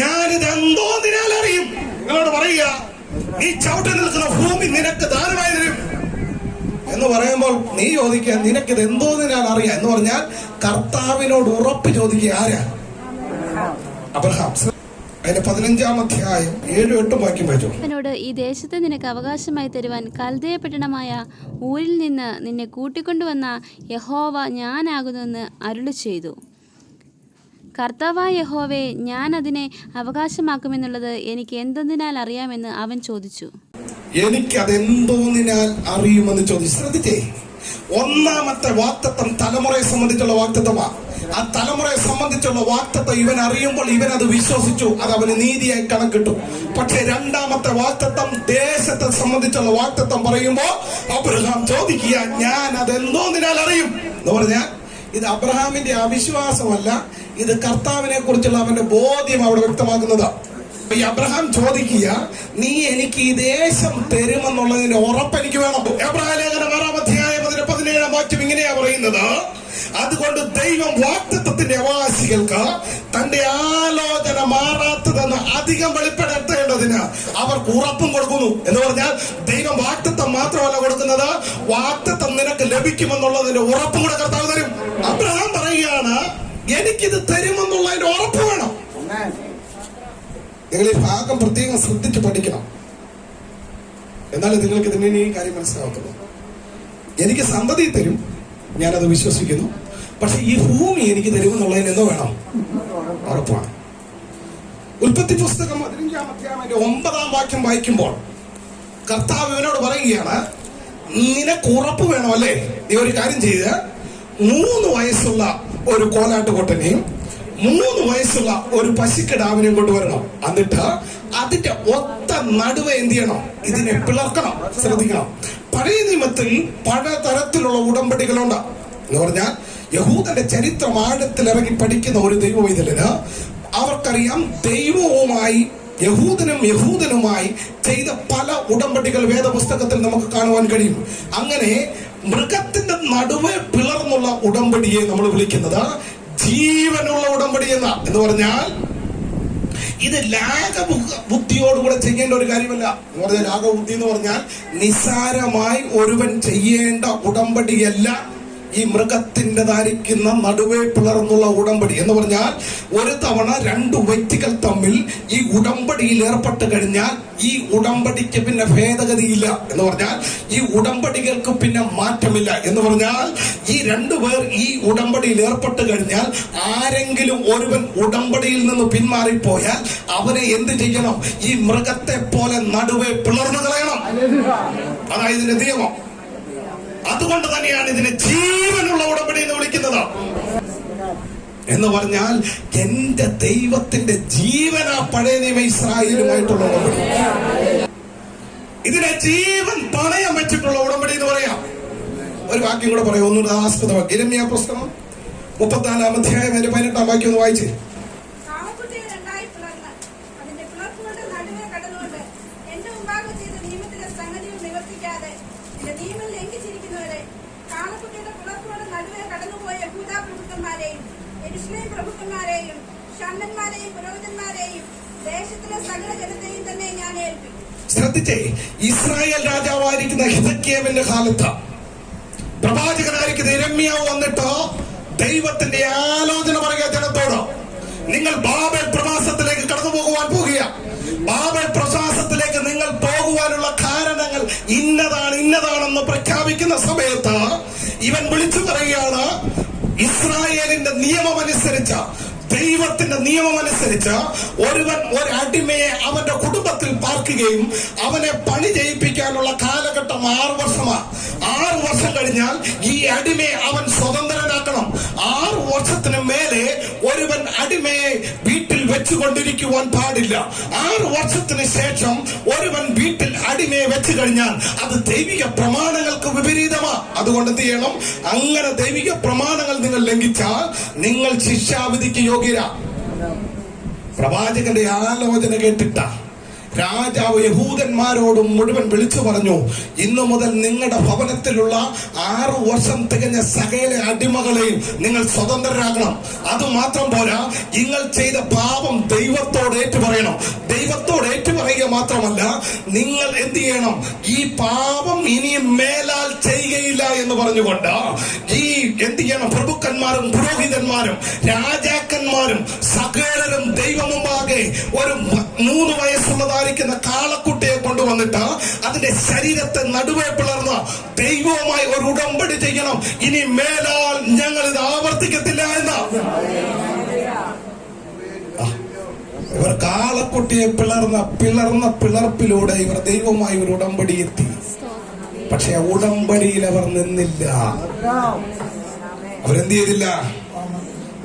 ഞാനിത് എന്തോന്നിനാൽ അറിയും? നിങ്ങളോട് പറയുക, നീ ചവിട്ടി നിൽക്കുന്ന ഭൂമി നിനക്ക് ദാനമായി തരും എന്ന് പറയുമ്പോൾ നീ ചോദിക്കുക, നിനക്കിത് എന്തോന്നിനാൽ അറിയാം എന്ന് പറഞ്ഞാൽ കർത്താവിനോട് ഉറപ്പ് ചോദിക്കുക. ആരാ? അബ്രഹാം. അതിന്റെ 15-ാം അധ്യായം 7-8 വാക്യം വായിച്ചു. അവനോട്, ഈ ദേശത്തെ നിനക്ക് അവകാശമായി തരുവാൻ കൽദയ പട്ടണമായ ഊരിൽ നിന്ന് നിന്നെ കൂട്ടിക്കൊണ്ടുവന്ന യഹോവ ഞാനാകുന്നുവെന്ന് അരുളി ചെയ്തു. കർത്താവായ യഹോവേ, ഞാൻ അതിനെ അവകാശമാക്കുമെന്നുള്ളത് എനിക്ക് എന്തെന്നാൽ അറിയാമെന്ന് അവൻ ചോദിച്ചു. എനിക്കതെന്തോന്നിനാൽ അറിയുമെന്ന് ചോദിച്ചു. ശ്രദ്ധിച്ചേ, ഒന്നാമത്തെ വാഗ്ദത്തം തലമുറയെ സംബന്ധിച്ചുള്ള വാഗ്ദത്തമാണ്. ആ തലമുറയെ സംബന്ധിച്ചുള്ള വാഗ്ദത്തം ഇവൻ അറിയുമ്പോൾ ഇവൻ അത് വിശ്വസിച്ചു, അത് അവന് നീതിയായി കണക്കിട്ടു. പക്ഷെ രണ്ടാമത്തെ വാഗ്ദത്തം ദേശത്തെ സംബന്ധിച്ചുള്ള വാഗ്ദത്തം പറയുമ്പോൾ അബ്രഹാം ചോദിക്കുക, ഞാൻ അതെന്തോന്നിനാൽ അറിയും എന്ന് പറഞ്ഞാൽ ഇത് അബ്രഹാമിന്റെ അവിശ്വാസമല്ല, ഇത് കർത്താവിനെ കുറിച്ചുള്ള അവന്റെ ബോധ്യം അവിടെ വ്യക്തമാക്കുന്നത്. ഈ അബ്രഹാം ചോദിക്കുക, നീ എനിക്ക് ഈ ദേശം തരുമെന്നുള്ളതിന്റെ ഉറപ്പ് എനിക്ക് വേണം. എബ്രായ ലേഖനം 6-ാം അധ്യായം 17-ാം വാക്യം ഇങ്ങനെയാ പറയുന്നത്, അതുകൊണ്ട് ദൈവം വാഗ്ദത്തത്തിന്റെ അവകാശികൾക്ക് തന്റെ ആലോചന മാറാത്തതെന്ന് അധികം വെളിപ്പെടുത്തേണ്ടതിന് അവർക്ക് ഉറപ്പും കൊടുക്കുന്നു എന്ന് പറഞ്ഞാൽ ദൈവം വാഗ്ദത്തം മാത്രമല്ല കൊടുക്കുന്നത്, വാഗ്ദത്തം നിനക്ക് ലഭിക്കുമെന്നുള്ളതിന്റെ ഉറപ്പും കൂടെ കർത്താവ് തരും. അബ്രഹാം പറയുകയാണ്, എനിക്കിത് തരുമെന്നുള്ളതിന്റെ ഉറപ്പ് വേണം. നിങ്ങൾ ഈ ഭാഗം പ്രത്യേകം ശ്രദ്ധിച്ച് പഠിക്കണം, എന്നാലും നിങ്ങൾക്ക് ഇതിന് ഈ കാര്യം മനസ്സിലാവത്തുള്ളൂ. എനിക്ക് സന്തതി തരും, ഞാനത് വിശ്വസിക്കുന്നു. പക്ഷെ ഈ ഭൂമി എനിക്ക് തരുമെന്നുള്ളതിന് എന്തോ വേണം? ഉറപ്പാണ്. ഉൽപ്പത്തി പുസ്തകം 15-ാം അധ്യായം 9-ാം വാക്യം വായിക്കുമ്പോൾ കർത്താവ് ഇവനോട് പറയുകയാണ്, നിനക്ക് ഉറപ്പ് വേണം അല്ലേ? നീ ഒരു കാര്യം ചെയ്ത് 3 വയസ്സുള്ള ഒരു കോലാട്ടുകൊട്ടനെയും 3 വയസ്സുള്ള ഒരു പശുക്കിടാവിനെയും കൊണ്ടുവരണം. എന്നിട്ട് അതിന്റെ ഒത്ത നടുവെ എന്ത് ചെയ്യണം? ഇതിനെ പിളർക്കണം. ശ്രദ്ധിക്കണം, പഴയ നിയമത്തിൽ പലതരത്തിലുള്ള ഉടമ്പടികളുണ്ട് എന്ന് പറഞ്ഞാൽ യഹൂദന്റെ ചരിത്രം ആഴത്തിൽ ഇറങ്ങി പഠിക്കുന്ന ഒരു ദൈവവൈതലിന് അവർക്കറിയാം ദൈവവുമായി യഹൂദനുമായി ചെയ്ത പല ഉടമ്പടികൾ വേദപുസ്തകത്തിൽ നമുക്ക് കാണുവാൻ കഴിയും. അങ്ങനെ മൃഗത്തിന്റെ നടുവെ പിളർന്നുള്ള ഉടമ്പടിയെ നമ്മൾ വിളിക്കുന്നത് ജീവനുള്ള ഉടമ്പടി എന്ന് പറഞ്ഞാൽ ഇത് ലാഘബുദ്ധിയോടുകൂടെ ചെയ്യേണ്ട ഒരു കാര്യമല്ല. എന്ന് പറഞ്ഞാൽ ലാഘബുദ്ധി എന്ന് പറഞ്ഞാൽ നിസ്സാരമായി ഒരുവൻ ചെയ്യേണ്ട ഉടമ്പടിയല്ല ഈ മൃഗത്തിൻ്റെതായിരിക്കുന്ന നടുവേ പിളർന്നുള്ള ഉടമ്പടി എന്ന് പറഞ്ഞാൽ ഒരു തവണ 2 വ്യക്തികൾ തമ്മിൽ ഈ ഉടമ്പടിയിൽ ഏർപ്പെട്ട് കഴിഞ്ഞാൽ ഈ ഉടമ്പടിക്ക് പിന്നെ ഭേദഗതിയില്ല എന്ന് പറഞ്ഞാൽ ഈ ഉടമ്പടികൾക്ക് പിന്നെ മാറ്റമില്ല എന്ന് പറഞ്ഞാൽ ഈ 2 പേർ ഈ ഉടമ്പടിയിൽ ഏർപ്പെട്ട് കഴിഞ്ഞാൽ ആരെങ്കിലും ഒരുവൻ ഉടമ്പടിയിൽ നിന്ന് പിന്മാറിപ്പോയാൽ അവനെ എന്ത് ചെയ്യണം? ഈ മൃഗത്തെ പോലെ നടുവേ പിളർന്നു കളയണം. അതായത് ഇതിന്റെ നിയമം. അതുകൊണ്ട് തന്നെയാണ് ഇതിനെ ജീവനുള്ള ഉടമ്പടി എന്ന് വിളിക്കുന്നത്. എന്ന് പറഞ്ഞാൽ എന്റെ ദൈവത്തിന്റെ ജീവനാ പഴയ നിയമ ഇസ്രായേലുമായിട്ടുള്ള ഉടമ്പടി. ഇതിനെ ജീവൻ പണയം വെച്ചിട്ടുള്ള ഉടമ്പടി എന്ന് പറയാം. ഒരു വാക്യം കൂടെ പറയാം, ഒന്നുകൂടെ ആസ്പദമാണ്. യിരെമ്യാ പുസ്തകം 34-ാം അധ്യായം 18-ാം വാക്യം ഒന്ന് വായിച്ചേ. പ്രഭുക്കന്മാരെയും ഷണ്ഡന്മാരെയും പുരോഹിതന്മാരെയും ദേശത്തിലെ സകല ജനത്തെയും തന്നെ ഞാൻ ഏൽപ്പിക്കും. ശ്രദ്ധിച്ചേ, ഇസ്രായേൽ രാജാവായിരിക്കുന്ന ഹിസ്കിയാവിന്റെ കാലത്ത് പ്രവാചകനായിരിക്കുന്ന യിരെമ്യാവ് വന്നിട്ട് ദൈവത്തിന്റെ ആലോചന പറയുക ജനത്തോട്, നിങ്ങൾ ബാബേൽ പ്രവാസത്തിലേക്ക് കടന്നു പോകുവാൻ പോകുക. ബാബേൽ പ്രവാസത്തിലേക്ക് നിങ്ങൾ പോകുവാനുള്ള കാരണങ്ങൾ ഇന്നതാണെന്ന് പ്രഖ്യാപിക്കുന്ന സമയത്ത് ഇവൻ വിളിച്ചു പറയുകയാണ്, ഇസ്രായേലിന്റെ നിയമമനുസരിച്ച്, ദൈവത്തിന്റെ നിയമമനുസരിച്ച് ഒരുവൻ ഒരടിമയെ അവന്റെ കുടുംബത്തിൽ പാർക്കുകയും അവനെ പണി ചെയ്യിപ്പിക്കാനുള്ള കാലഘട്ടം 6 വർഷമാണ്. 6 വർഷം കഴിഞ്ഞാൽ ഈ അടിമയെ അവൻ സ്വതന്ത്രനാക്കണം. 6 വർഷത്തിന് മേലെ ഒരുവൻ അടിമയെ വീട്ടിൽ വെച്ചുകൊണ്ടിരിക്കുവാൻ പാടില്ല. 6 വർഷത്തിന് ശേഷം ഒരുവൻ വീട്ടിൽ അടിമയെ വെച്ചു കഴിഞ്ഞാൽ അത് ദൈവിക പ്രമാണങ്ങൾക്ക് വിപരീതമാണ്. അതുകൊണ്ട് എന്ത് ചെയ്യണം? അങ്ങനെ ദൈവിക പ്രമാണങ്ങൾ നിങ്ങൾ ലംഘിച്ചാൽ നിങ്ങൾ ശിക്ഷാവിധിക്ക് യോഗ്യരാ. പ്രവാചകന്റെ ആലോചന കേട്ടിട്ട രാജാവ് യഹൂദന്മാരോടും മുഴുവൻ വിളിച്ചു പറഞ്ഞു, ഇന്നു മുതൽ നിങ്ങളുടെ ഭവനത്തിലുള്ള 6 വർഷം തികഞ്ഞ സകല അടിമകളെയും നിങ്ങൾ സ്വതന്ത്രരാക്കണം. അതുമാത്രം പോരാ, നിങ്ങൾ ചെയ്ത പാപം ദൈവത്തോട് ഏറ്റുപറയണം. ദൈവത്തോട് ഏറ്റുപറയുക മാത്രമല്ല, നിങ്ങൾ എന്ത് ചെയ്യണം? ഈ പാപം ഇനിയും മേലാൽ ചെയ്യുകയില്ല എന്ന് പറഞ്ഞുകൊണ്ട് ഈ എന്ത് ചെയ്യണം? പ്രഭുക്കന്മാരും പുരോഹിതന്മാരും രാജാക്കന്മാരും സകലരും ദൈവമുമ്പാകെ ഒരു 3 വയസ്സുള്ളതായിരിക്കുന്ന കാളക്കുട്ടിയെ കൊണ്ടുവന്നിട്ട് അതിന്റെ ശരീരത്തെ നടുവേ പിളർന്ന് ദൈവവുമായി ഒരു ഉടമ്പടി ചെയ്യണം. ഇനി മേലാൽ ഞങ്ങൾ ഇത് ആവർത്തിക്കത്തില്ല എന്ന്. ഇവർ കാളക്കുട്ടിയെ പിളർന്ന പിളർപ്പിലൂടെ ഇവർ ദൈവവുമായി ഒരു ഉടമ്പടി എത്തി. പക്ഷെ ഉടമ്പടിയിൽ അവർ നിന്നില്ല. അവരെന്ത് ചെയ്തില്ല?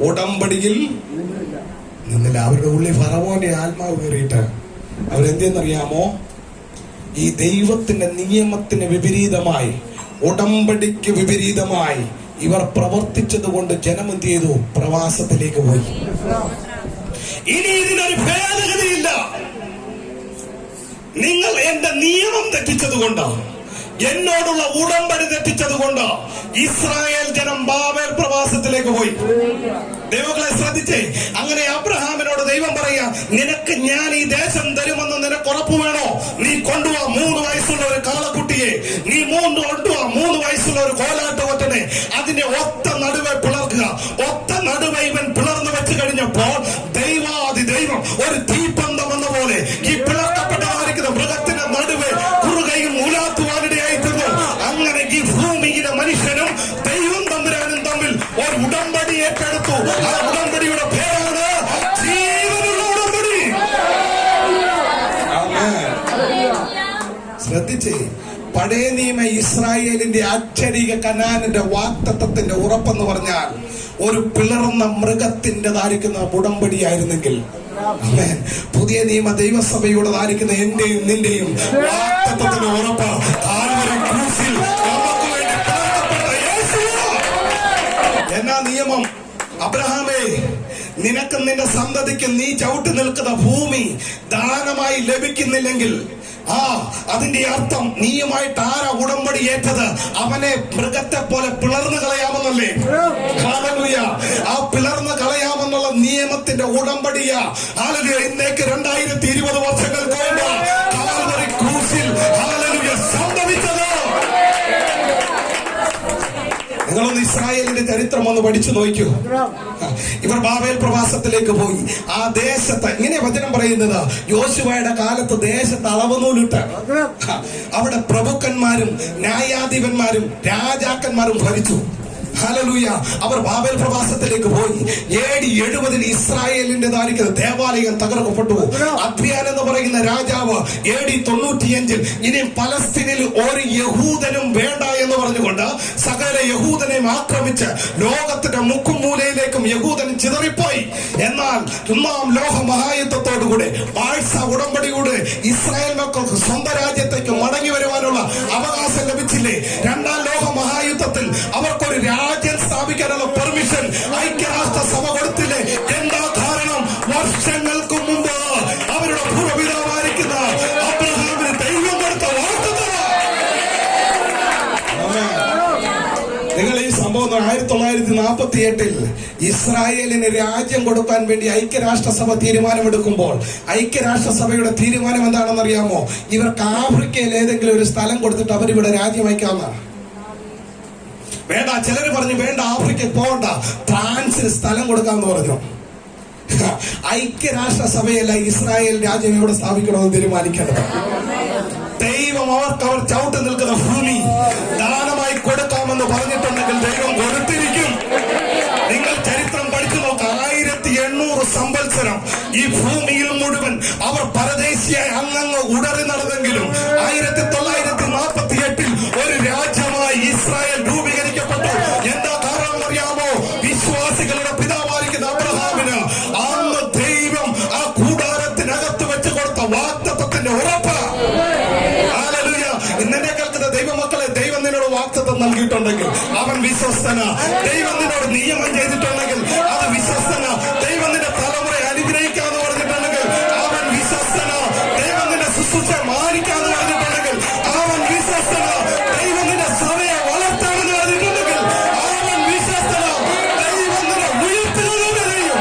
ഉടമ്പടിയിൽ നിന്നില്ല. അവരുടെ ഉള്ളിൽ ഫറവോന്റെ ആത്മാവ് കയറിയിട്ട് അവരെന്തെന്നറിയാമോ? ഈ ദൈവത്തിന്റെ നിയമത്തിന് വിപരീതമായി, ഉടമ്പടിക്ക് വിപരീതമായി ഇവർ പ്രവർത്തിച്ചത് കൊണ്ട് ജനം എന്ത് ചെയ്തു? പ്രവാസത്തിലേക്ക് പോയി. ഇനി ഇതിനൊരു ഭേദഗതിയില്ല. നിങ്ങൾ എന്റെ നിയമം തെറ്റിച്ചതുകൊണ്ട്, എന്നോടുള്ള ഉടമ്പടി തെറ്റിച്ചതുകൊണ്ട് ഇസ്രായേൽ ജനം ബാബേൽ പ്രവാസത്തിലേക്ക് പോയി. ദൈവങ്ങളെ ശ്രദ്ധിച്ചേ, അങ്ങനെ അബ്രഹാമിനോട് ദൈവം പറയാ, നിനക്ക് ഞാൻ ഈ ദേശം തരുമെന്ന് നിനക്ക് ഉറപ്പ് വേണോ? നീ കൊണ്ടുപോവാ 3 വയസ്സുള്ള ഒരു കാളക്കുട്ടിയെ, നീ കൊണ്ടുപോവാ 3 വയസ്സുള്ള ഒരു കോലാട്ടുകൊറ്റനെ, അതിന്റെ ഒത്ത നടുവെ പിളർക്കുക. ഒത്ത നടുവെ ഇവൻ പിളർന്നു വെച്ച് കഴിഞ്ഞപ്പോൾ ദൈവം ഒരു തീപ്പന്തം എന്ന പോലെ ഈ പിളർക്കപ്പെട്ടതായിരിക്കുന്ന മൃഗത്തിന്റെ നടുവെ കുറുകയും ഉലാത്തുവാനിടയായി തീർന്നു. അങ്ങനെ ഈ ഭൂമിയിലെ മനുഷ്യനും ദൈവം തമ്പുരാനും തമ്മിൽ ഒരു ഉടമ്പടി ഏറ്റെടുത്തു. ആ ഉടമ്പടിയുടെ പേരാണ് ജീവനുള്ള ഉടമ്പടി. ശ്രദ്ധിച്ചേ, പഴയ നിയമ ഇസ്രായേലിന്റെ അക്ഷരിക കനാനിന്റെ വാഗ്ദത്തത്തിന്റെ ഉറപ്പെന്ന് പറഞ്ഞാൽ ഒരു പിളർന്ന മൃഗത്തിൻ്റെതായിരിക്കുന്ന ഉടമ്പടിയായിരുന്നെങ്കിൽ, പുതിയ നിയമ ദൈവസഭയുടേതായിരിക്കുന്ന എന്റെയും നിന്റെയും വാഗ്ദത്തത്തിന്റെ ഉറപ്പ് കാൽവരി ക്രൂശിൽ നമുക്ക് വേണ്ടി പിളർക്കപ്പെട്ട യേശുവാ. എന്നാ നിയമം? അബ്രഹാമേ, നിനക്കും നിന്റെ സന്തതിക്കും നീ ചവിട്ടി നിൽക്കുന്ന ഭൂമി ദാനമായി ലഭിക്കുന്നില്ലെങ്കിൽ അതിന്റെ അർത്ഥം നീയുമായിട്ട് ആരാ ഉടമ്പടി ഏറ്റത്? അവനെ മൃഗത്തെ പോലെ പിളർന്നു കളയാമെന്നല്ലേ? ഹല്ലേലൂയ. ആ പിളർന്നു കളയാമെന്നുള്ള നിയമത്തിന്റെ ഉടമ്പടിയാ ഇന്നേക്ക് 2020 വർഷങ്ങൾക്ക് മുമ്പ് കാൽവരി ക്രൂശിൽ സംഭവിച്ചത്. നിങ്ങളൊന്ന് ഇസ്രായേലിന്റെ ചരിത്രം ഒന്ന് പഠിച്ചു നോക്കൂ. ഇവർ ബാബേൽ പ്രവാസത്തിലേക്ക് പോയി. ആ ദേശത്ത് ഇങ്ങനെ വചനം പറയുന്നത്, യോശുവയുടെ കാലത്ത് ദേശത്ത് അളവുനൂലിട്ട് അവിടെ പ്രഭുക്കന്മാരും ന്യായാധിപന്മാരും രാജാക്കന്മാരും ഭരിച്ചു. ഹല്ലേലൂയ. അവർ ബാബേൽ പ്രവാസത്തിലേക്ക് പോയി. AD 70 ഇസ്രായേലിന്റേതായിരിക്കുന്ന ദേവാലയം തകർക്കപ്പെട്ടു. അദ്രിയാൻ എന്ന് പറയുന്ന രാജാവ് AD 95 ഇനി പലസ്തീനിൽ ഒരു യഹൂദനും വേണ്ട എന്ന് പറഞ്ഞുകൊണ്ട് സകല യഹൂദനെയും ആക്രമിച്ച് ലോകത്തിന്റെ മുക്കും മൂലയിലേക്കും യഹൂദൻ ചിതറിപ്പോയി. എന്നാൽ 1-ാം ലോക മഹായുദ്ധത്തോടുകൂടെ ബാഴ്സ ഉടമ്പടിയോട് ഇസ്രായേൽ മക്കൾക്ക് സ്വന്തം രാജ്യത്തേക്ക് മടങ്ങി വരുവാനുള്ള അവകാശം ലഭിച്ചില്ലേ? 2-ാം ലോക മഹായുദ്ധത്തിൽ അവർക്കൊരു രാജ്യം സ്ഥാപിക്കാനുള്ള പെർമിഷൻ ഐക്യരാഷ്ട്ര സഭ കൊടുത്തില്ലേ? എന്താ കാരണം? വർഷങ്ങൾക്ക് മുമ്പ് അവരുടെ പൂർവ്വപിതാവായിരിക്കുന്ന അബ്രഹാമിന് ദൈവം കൊടുത്ത വാഗ്ദത്തം. നിങ്ങൾ ഈ സംഭവം 1948 ഇസ്രായേലിന് രാജ്യം കൊടുക്കാൻ വേണ്ടി ഐക്യരാഷ്ട്രസഭ തീരുമാനമെടുക്കുമ്പോൾ ഐക്യരാഷ്ട്രസഭയുടെ തീരുമാനം എന്താണെന്നറിയാമോ? ഇവർക്ക് ആഫ്രിക്കയിൽ ഏതെങ്കിലും ഒരു സ്ഥലം കൊടുത്തിട്ട് അവരിവിടെ രാജ്യം വയ്ക്കാമെന്നാണ്. വേണ്ട, ചിലർ പറഞ്ഞു വേണ്ട, ആഫ്രിക്കയിൽ പോകണ്ട, ഫ്രാൻസിന് സ്ഥലം കൊടുക്കാമെന്ന് പറഞ്ഞു. ഐക്യരാഷ്ട്രസഭയല്ല ഇസ്രായേൽ രാജ്യം എവിടെ സ്ഥാപിക്കണമെന്ന് തീരുമാനിക്കേണ്ടത്. ദൈവം അവർ ചവിട്ടി നിൽക്കുന്ന ഭൂമി ദാനമായി കൊടുക്കാമെന്ന് പറഞ്ഞിട്ടുണ്ടെങ്കിൽ ദൈവം കൊടുത്തിരിക്കും. നിങ്ങൾ ചരിത്രം പഠിച്ചു നോക്കുക. 1800 സംവത്സരം ഈ ഭൂമിയിൽ മുഴുവൻ അവർ പരദേശിയായി അങ്ങ് ഉടറി നടന്നെങ്കിലും 1948 ഒരു രാജ്യമായി ഇസ്രായേൽ രൂപീകരിക്കപ്പെട്ടു. എന്താ കാരണം അറിയാമോ? വിശ്വാസികളുടെ പിതാവായിരിക്കുന്ന അബ്രഹാമിന് അന്ന് ദൈവം ആ കൂടാരത്തിനകത്ത് വെച്ച് കൊടുത്ത വാഗ്ദത്തത്തിന്റെ ഉറപ്പ്. ഹല്ലേലൂയ. ഇന്നെ കേൾക്കുന്ന ദൈവമക്കളെ, ദൈവം നിന്നോട് വാഗ്ദത്തം നൽകിയിട്ടുണ്ടെങ്കിൽ അവൻ വിശ്വസ്തന. ദൈവം നിന്നോട് നിയമം ചെയ്തിട്ടുണ്ടെങ്കിൽ അത് വിശ്വസ്തന. ദൈവം നിന്റെ തലമുറയെ അനുഗ്രഹിക്കാന്ന് പറഞ്ഞിട്ടുണ്ടെങ്കിൽ അവൻ വിശ്വസ്തന. ദൈവം നിന്റെ ശുശ്രൂഷ മാനിക്കാന്ന് പറഞ്ഞിട്ടുണ്ടെങ്കിൽ അവൻ വിശ്വസ്തന. ദൈവം നിന്റെ സഭയെ വളർത്താമെന്ന് പറഞ്ഞിട്ടുണ്ടെങ്കിൽ അവൻ വിശ്വസ്തന. ദൈവം നിന്നെ ഉയർത്തുന്നത് ചെയ്യും.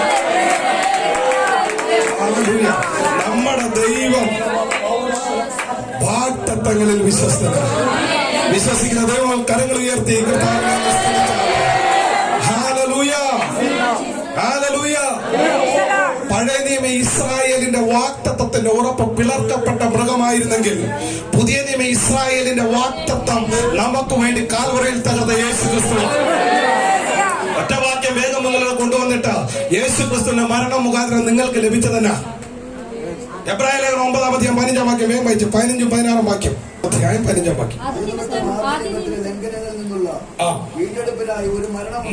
ഹല്ലേലൂയ. നമ്മുടെ ദൈവം വാഗ്ദത്തങ്ങളിൽ വിശ്വസ്തന. വിശ്വസിക്കുന്ന ദൈവം കരങ്ങൾ ഉയർത്തി കർത്താവിനെ സ്തുതിച്ചാൽ. Hallelujah, hallelujah. പഴയ നിയമ ഇസ്രായേലിന്റെ വാഗ്ദത്തത്തിന്റെ ഉറപ്പ് പിളർക്കപ്പെട്ട മൃഗമായിരുന്നെങ്കിൽ പുതിയ നിയമ ഇസ്രായേലിന്റെ വാഗ്ദത്തം നമുക്ക് വേണ്ടി കാൽവറിയിൽ തകർത്ത യേശു ക്രിസ്തു. ഒറ്റ വാക്യം വേഗം മുതൽ കൊണ്ടുവന്നിട്ട് യേശു ക്രിസ്തുവിന്റെ മരണം മുഖാന്തരം നിങ്ങൾക്ക് ലഭിച്ചതന്നെ. എബ്രായ ലേഖനം 9-ാം അധ്യായം 15-ാം വാക്യം വേഗം വായിച്ചു. 15-ഉം 16-ാം വാക്യം. അധ്യായം 15-ാം വാക്യം.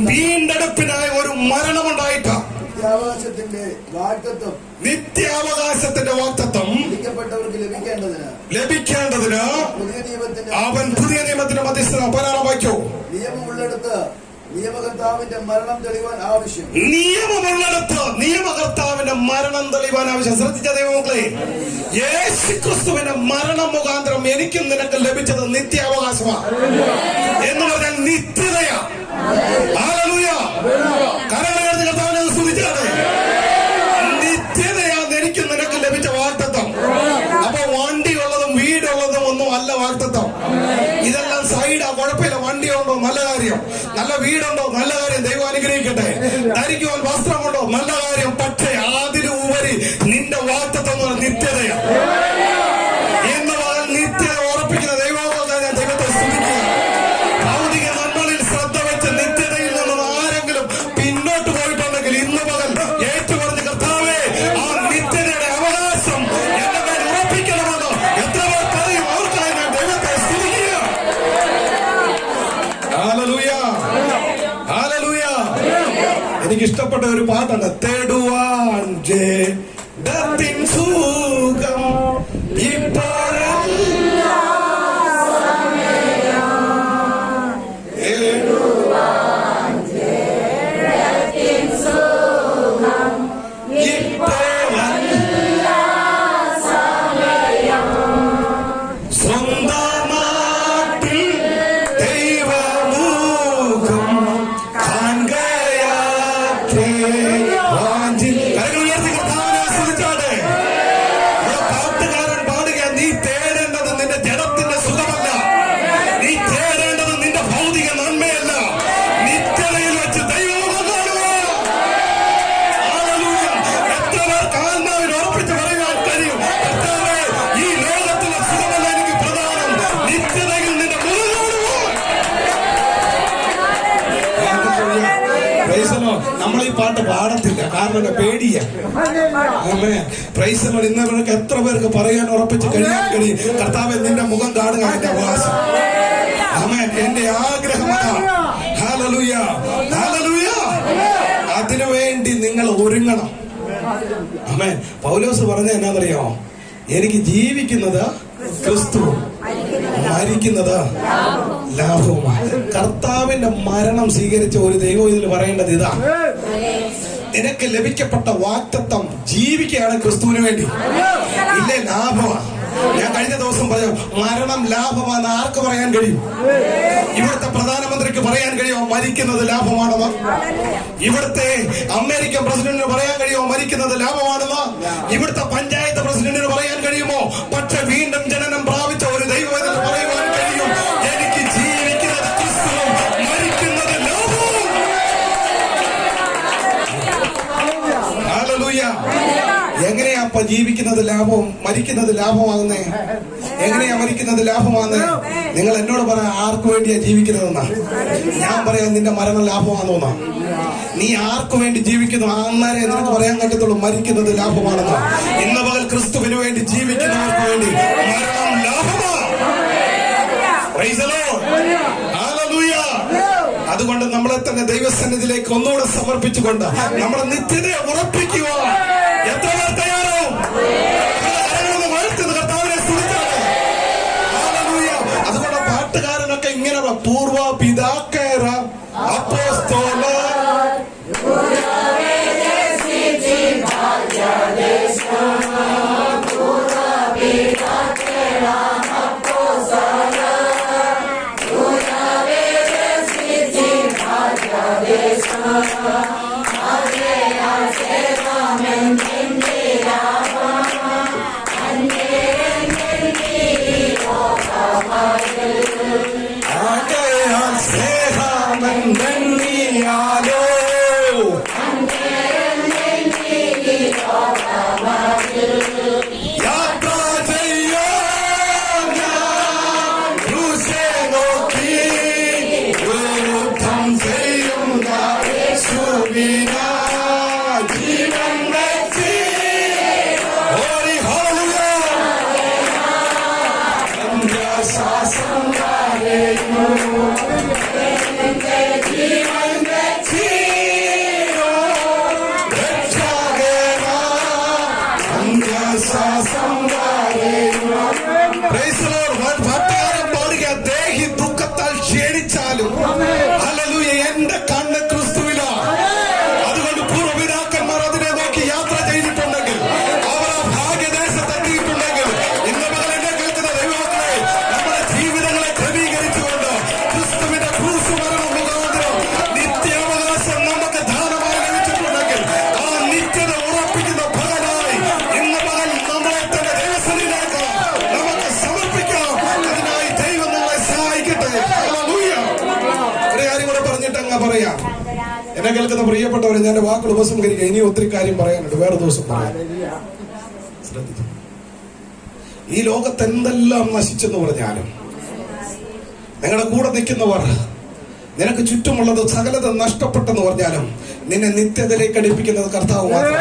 വീണ്ടെടുപ്പിനായി ഒരു മരണമുണ്ടായിട്ട് നിത്യാവകാശത്തിന്റെ വാഗ്ദത്തം ലഭിക്കേണ്ടതിന് അവൻ പുതിയ നിയമത്തിന്റെ മധ്യസ്ഥന. 16-ാം വാക്യം. നിയമമുള്ളിടത്ത് നിയമകർത്താവിന്റെ മരണം തെളിവാൻ ആവശ്യം. നിയമമുള്ളിടത്ത് നിയമകർത്താവിന്റെ മരണം തെളിവാൻ ആവശ്യം. ശ്രദ്ധിച്ച ദൈവമക്കളെ, യേശുക്രിസ്തുവിന്റെ മരണം മുഖാന്തരം എനിക്കും നിനക്ക് ലഭിച്ചത് നിത്യാവകാശമാണ്. എന്ന് പറഞ്ഞാൽ നിത്യതയാ. ഹല്ലേലൂയ. കരങ്ങളെടുത്ത് കർത്താവിനെ സ്തുതിച്ചാണ്. നിത്യതയാണ് എനിക്കും നിനക്ക് ലഭിച്ച വാഗ്ദത്തം. അപ്പൊ വണ്ടിയുള്ളതും വീടുള്ളതും ഒന്നും അല്ല വാഗ്ദത്തം. ഇതെല്ലാം സൈഡാ. കുഴപ്പമില്ല, വണ്ടിയുണ്ടോ നല്ല കാര്യം, നല്ല വീടുണ്ടോ നല്ല കാര്യം, ദൈവം അനുഗ്രഹിക്കട്ടെ. ധരിക്കുവാൻ വസ്ത്രമുണ്ടോ നല്ല കാര്യം. പക്ഷേ അതിലുപരി നിന്റെ വാഗ്ദത്തം നിത്യതയാണ്. എന്ന് പറഞ്ഞാൽ നിത്യത ഉറപ്പിക്കുന്ന ദൈവമക്കളെ ഞാൻ ദൈവത്തെ സ്തുതിക്കുക. ഭൗതിക നന്മകളിൽ ശ്രദ്ധ വെച്ച് നിത്യതയിൽ നിന്നും ആരെങ്കിലും പിന്നോട്ട് പോയിട്ടുണ്ടെങ്കിൽ ഇന്ന് പകൽ ഏറ്റുപറഞ്ഞ് കർത്താവേ, ആ നിത്യതയുടെ അവകാശം എന്റെ മേൽ ഉറപ്പിക്കണമെന്ന് എത്ര പേർ പറയും, അവർക്കായി ഞാൻ ദൈവത്തെ സ്തുതിക്കുക. Hallelujah, hallelujah. എനിക്ക് ഇഷ്ടപ്പെട്ട ഒരു പാട്ടുണ്ട്. തേടുവാൻ ജഡത്തിൻ സുഖം നമ്മൾ ഈ പാട്ട് പാടത്തില്ല, കാരണം പേടിയ. Praise Lord. ഇന്നവർക്ക് എത്ര പേർക്ക് പറയാൻ ഉറപ്പിച്ച് കഴിയാൻ കഴിയും, കർത്താവേ നിന്റെ മുഖം കാണുക എന്റെ അവകാശം. ആമേൻ. എന്റെ ആഗ്രഹമാണ്. Hallelujah, hallelujah. അതിനുവേണ്ടി നിങ്ങൾ ഒരുങ്ങണം. ആമേൻ. പൗലോസ് പറഞ്ഞ എന്നാന്നറിയാമോ? എനിക്ക് ജീവിക്കുന്നത് ക്രിസ്തു, മരിക്കുന്നത് ലാഭവുമാണ്. കർത്താവിന്റെ മരണം സ്വീകരിച്ച ഒരു ദൈവം ഇതിൽ പറയേണ്ടത് ഇതാ: നിനക്ക് ലഭിക്കപ്പെട്ട വാഗ്ദത്തം ജീവിക്കുകയാണ് ക്രിസ്തുവിന് വേണ്ടി, ഇല്ലേ ലാഭമാണ്. ഞാൻ കഴിഞ്ഞ ദിവസം പറഞ്ഞു, മരണം ലാഭമാണെന്ന് ആർക്ക് പറയാൻ കഴിയും? ഇവിടുത്തെ പ്രധാനമന്ത്രിക്ക് പറയാൻ കഴിയുമോ മരിക്കുന്നത് ലാഭമാണെന്ന്? ഇവിടുത്തെ അമേരിക്കൻ പ്രസിഡന്റിന് പറയാൻ കഴിയുമോ മരിക്കുന്നത് ലാഭമാണെന്ന്? ഇവിടുത്തെ പഞ്ചായത്ത് പ്രസിഡന്റിന് പറയാൻ കഴിയുമോ? പക്ഷെ വീണ്ടും ജനനം പ്രാപിച്ച ഒരു ദൈവം എന്ന് പറയുവാൻ കഴിയും, എനിക്ക് ജീവിക്കുന്നത് ക്രിസ്തുവും മരിക്കുന്നത് ലാഭവും. ഹല്ലേലൂയ. എങ്ങനെയാ അപ്പൊ ജീവിക്കുന്നത് ലാഭവും മരിക്കുന്നത് ലാഭമാകുന്നേ? എങ്ങനെയാ മരിക്കുന്നത് ലാഭമാകുന്നേ? നിങ്ങൾ എന്നോട് പറയാ, ആർക്ക് വേണ്ടിയാ ജീവിക്കുന്നതെന്നാ? ഞാൻ പറയാം, നിന്റെ മരണം ലാഭമാണെന്നാ. നീ ആർക്ക് വേണ്ടി ജീവിക്കുന്നു അന്നേരെ നിനക്ക് പറയാൻ പറ്റത്തുള്ളൂ മരിക്കുന്നത് ലാഭമാണെന്ന്. ഇന്ന് പകൽ ക്രിസ്തുവിന് വേണ്ടി ജീവിക്കുന്നവർക്ക് വേണ്ടി മരണം ലാഭമാണ്. Praise the Lord. Hallelujah. അതുകൊണ്ട് നമ്മളെ തന്നെ ദൈവസന്നിധിയിലേക്ക് ഒന്നുകൂടെ സമർപ്പിച്ചുകൊണ്ട് നമ്മുടെ നിത്യതയെ ഉറപ്പിക്കുക. എത്ര പേർ തയ്യാറാവും? കർത്താവിനെ സ്തുതിച്ചാണ്. അതുകൊണ്ട് പാട്ടുകാരനൊക്കെ ഇങ്ങനെ പൂർവ പിതാക്കര അപ്പോസ്തലർ എന്റെ കണ്ണ് ക്രിസ്തുവിലാണ്. അതുകൊണ്ട് പൂർവ്വപിതാക്കന്മാർ അതിനെ നോക്കി യാത്ര ചെയ്തിട്ടുണ്ടെങ്കിൽ, അവർ ആ ഭാഗ്യദേശത്തെത്തിയിട്ടുണ്ടെങ്കിൽ, ഇന്ന് പകൽ എന്നെ കേൾക്കുന്ന ദൈവമക്കളെ, നമ്മുടെ ജീവിതങ്ങളെ ക്രമീകരിച്ചുകൊണ്ട് ക്രിസ്തുവിന്റെ ക്രൂശ് മരണം മുഖാന്തരം നിത്യാവകാശം നമുക്ക് ദാനമായി ലഭിച്ചിട്ടുണ്ടെങ്കിൽ, ആ നിത്യത ഉറപ്പിക്കുന്ന പകലായി ഇന്ന് പകൽ നമ്മളെ തന്നെ ദൈവസന്നിധിയിലേക്ക് നമുക്ക് സമർപ്പിക്കാം. അതിനായി ദൈവം നമ്മളെ സഹായിക്കട്ടെ. ഒരു കാര്യം കൂടെ പറഞ്ഞിട്ട് അങ്ങ് പറയാം. എന്നെ കേൾക്കുന്ന പ്രിയപ്പെട്ടവരെ, ഞാൻ വാക്കുകൾ ഉപസംഹരിക്കുക. ഇനി ഒത്തിരി കാര്യം പറയാനുണ്ട്, വേറെ ദിവസം പറയാം. ശ്രദ്ധിച്ചു. ഈ ലോകത്ത് എന്തെല്ലാം നശിച്ചെന്ന് പറഞ്ഞാലും നിങ്ങളുടെ കൂടെ നിൽക്കുന്നവർ, നിനക്ക് ചുറ്റുമുള്ളത് സകലത നഷ്ടപ്പെട്ടെന്ന് പറഞ്ഞാലും നിന്നെ നിത്യതയിലേക്ക് അടുപ്പിക്കുന്നത് കർത്താവ് മാത്രം.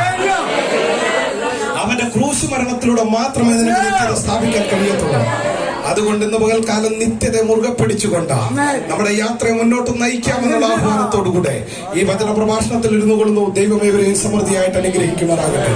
അവന്റെ ക്രൂശ് മരണത്തിലൂടെ മാത്രമേ നിനക്ക് നിത്യത സ്ഥാപിക്കാൻ കഴിയത്തുള്ളൂ. അതുകൊണ്ട് ഇന്ന് പകൽക്കാലം നിത്യത മുറുകെ പിടിച്ചുകൊണ്ട് നമ്മുടെ യാത്രയെ മുന്നോട്ട് നയിക്കാമെന്നുള്ള ആഹ്വാനത്തോടുകൂടെ ഈ വചന പ്രഭാഷണത്തിൽ ഇരുന്നു കൊള്ളുന്നു. ദൈവം ഇവരെയും സമൃദ്ധിയായിട്ട് അനുഗ്രഹിക്കുമാറാകട്ടെ.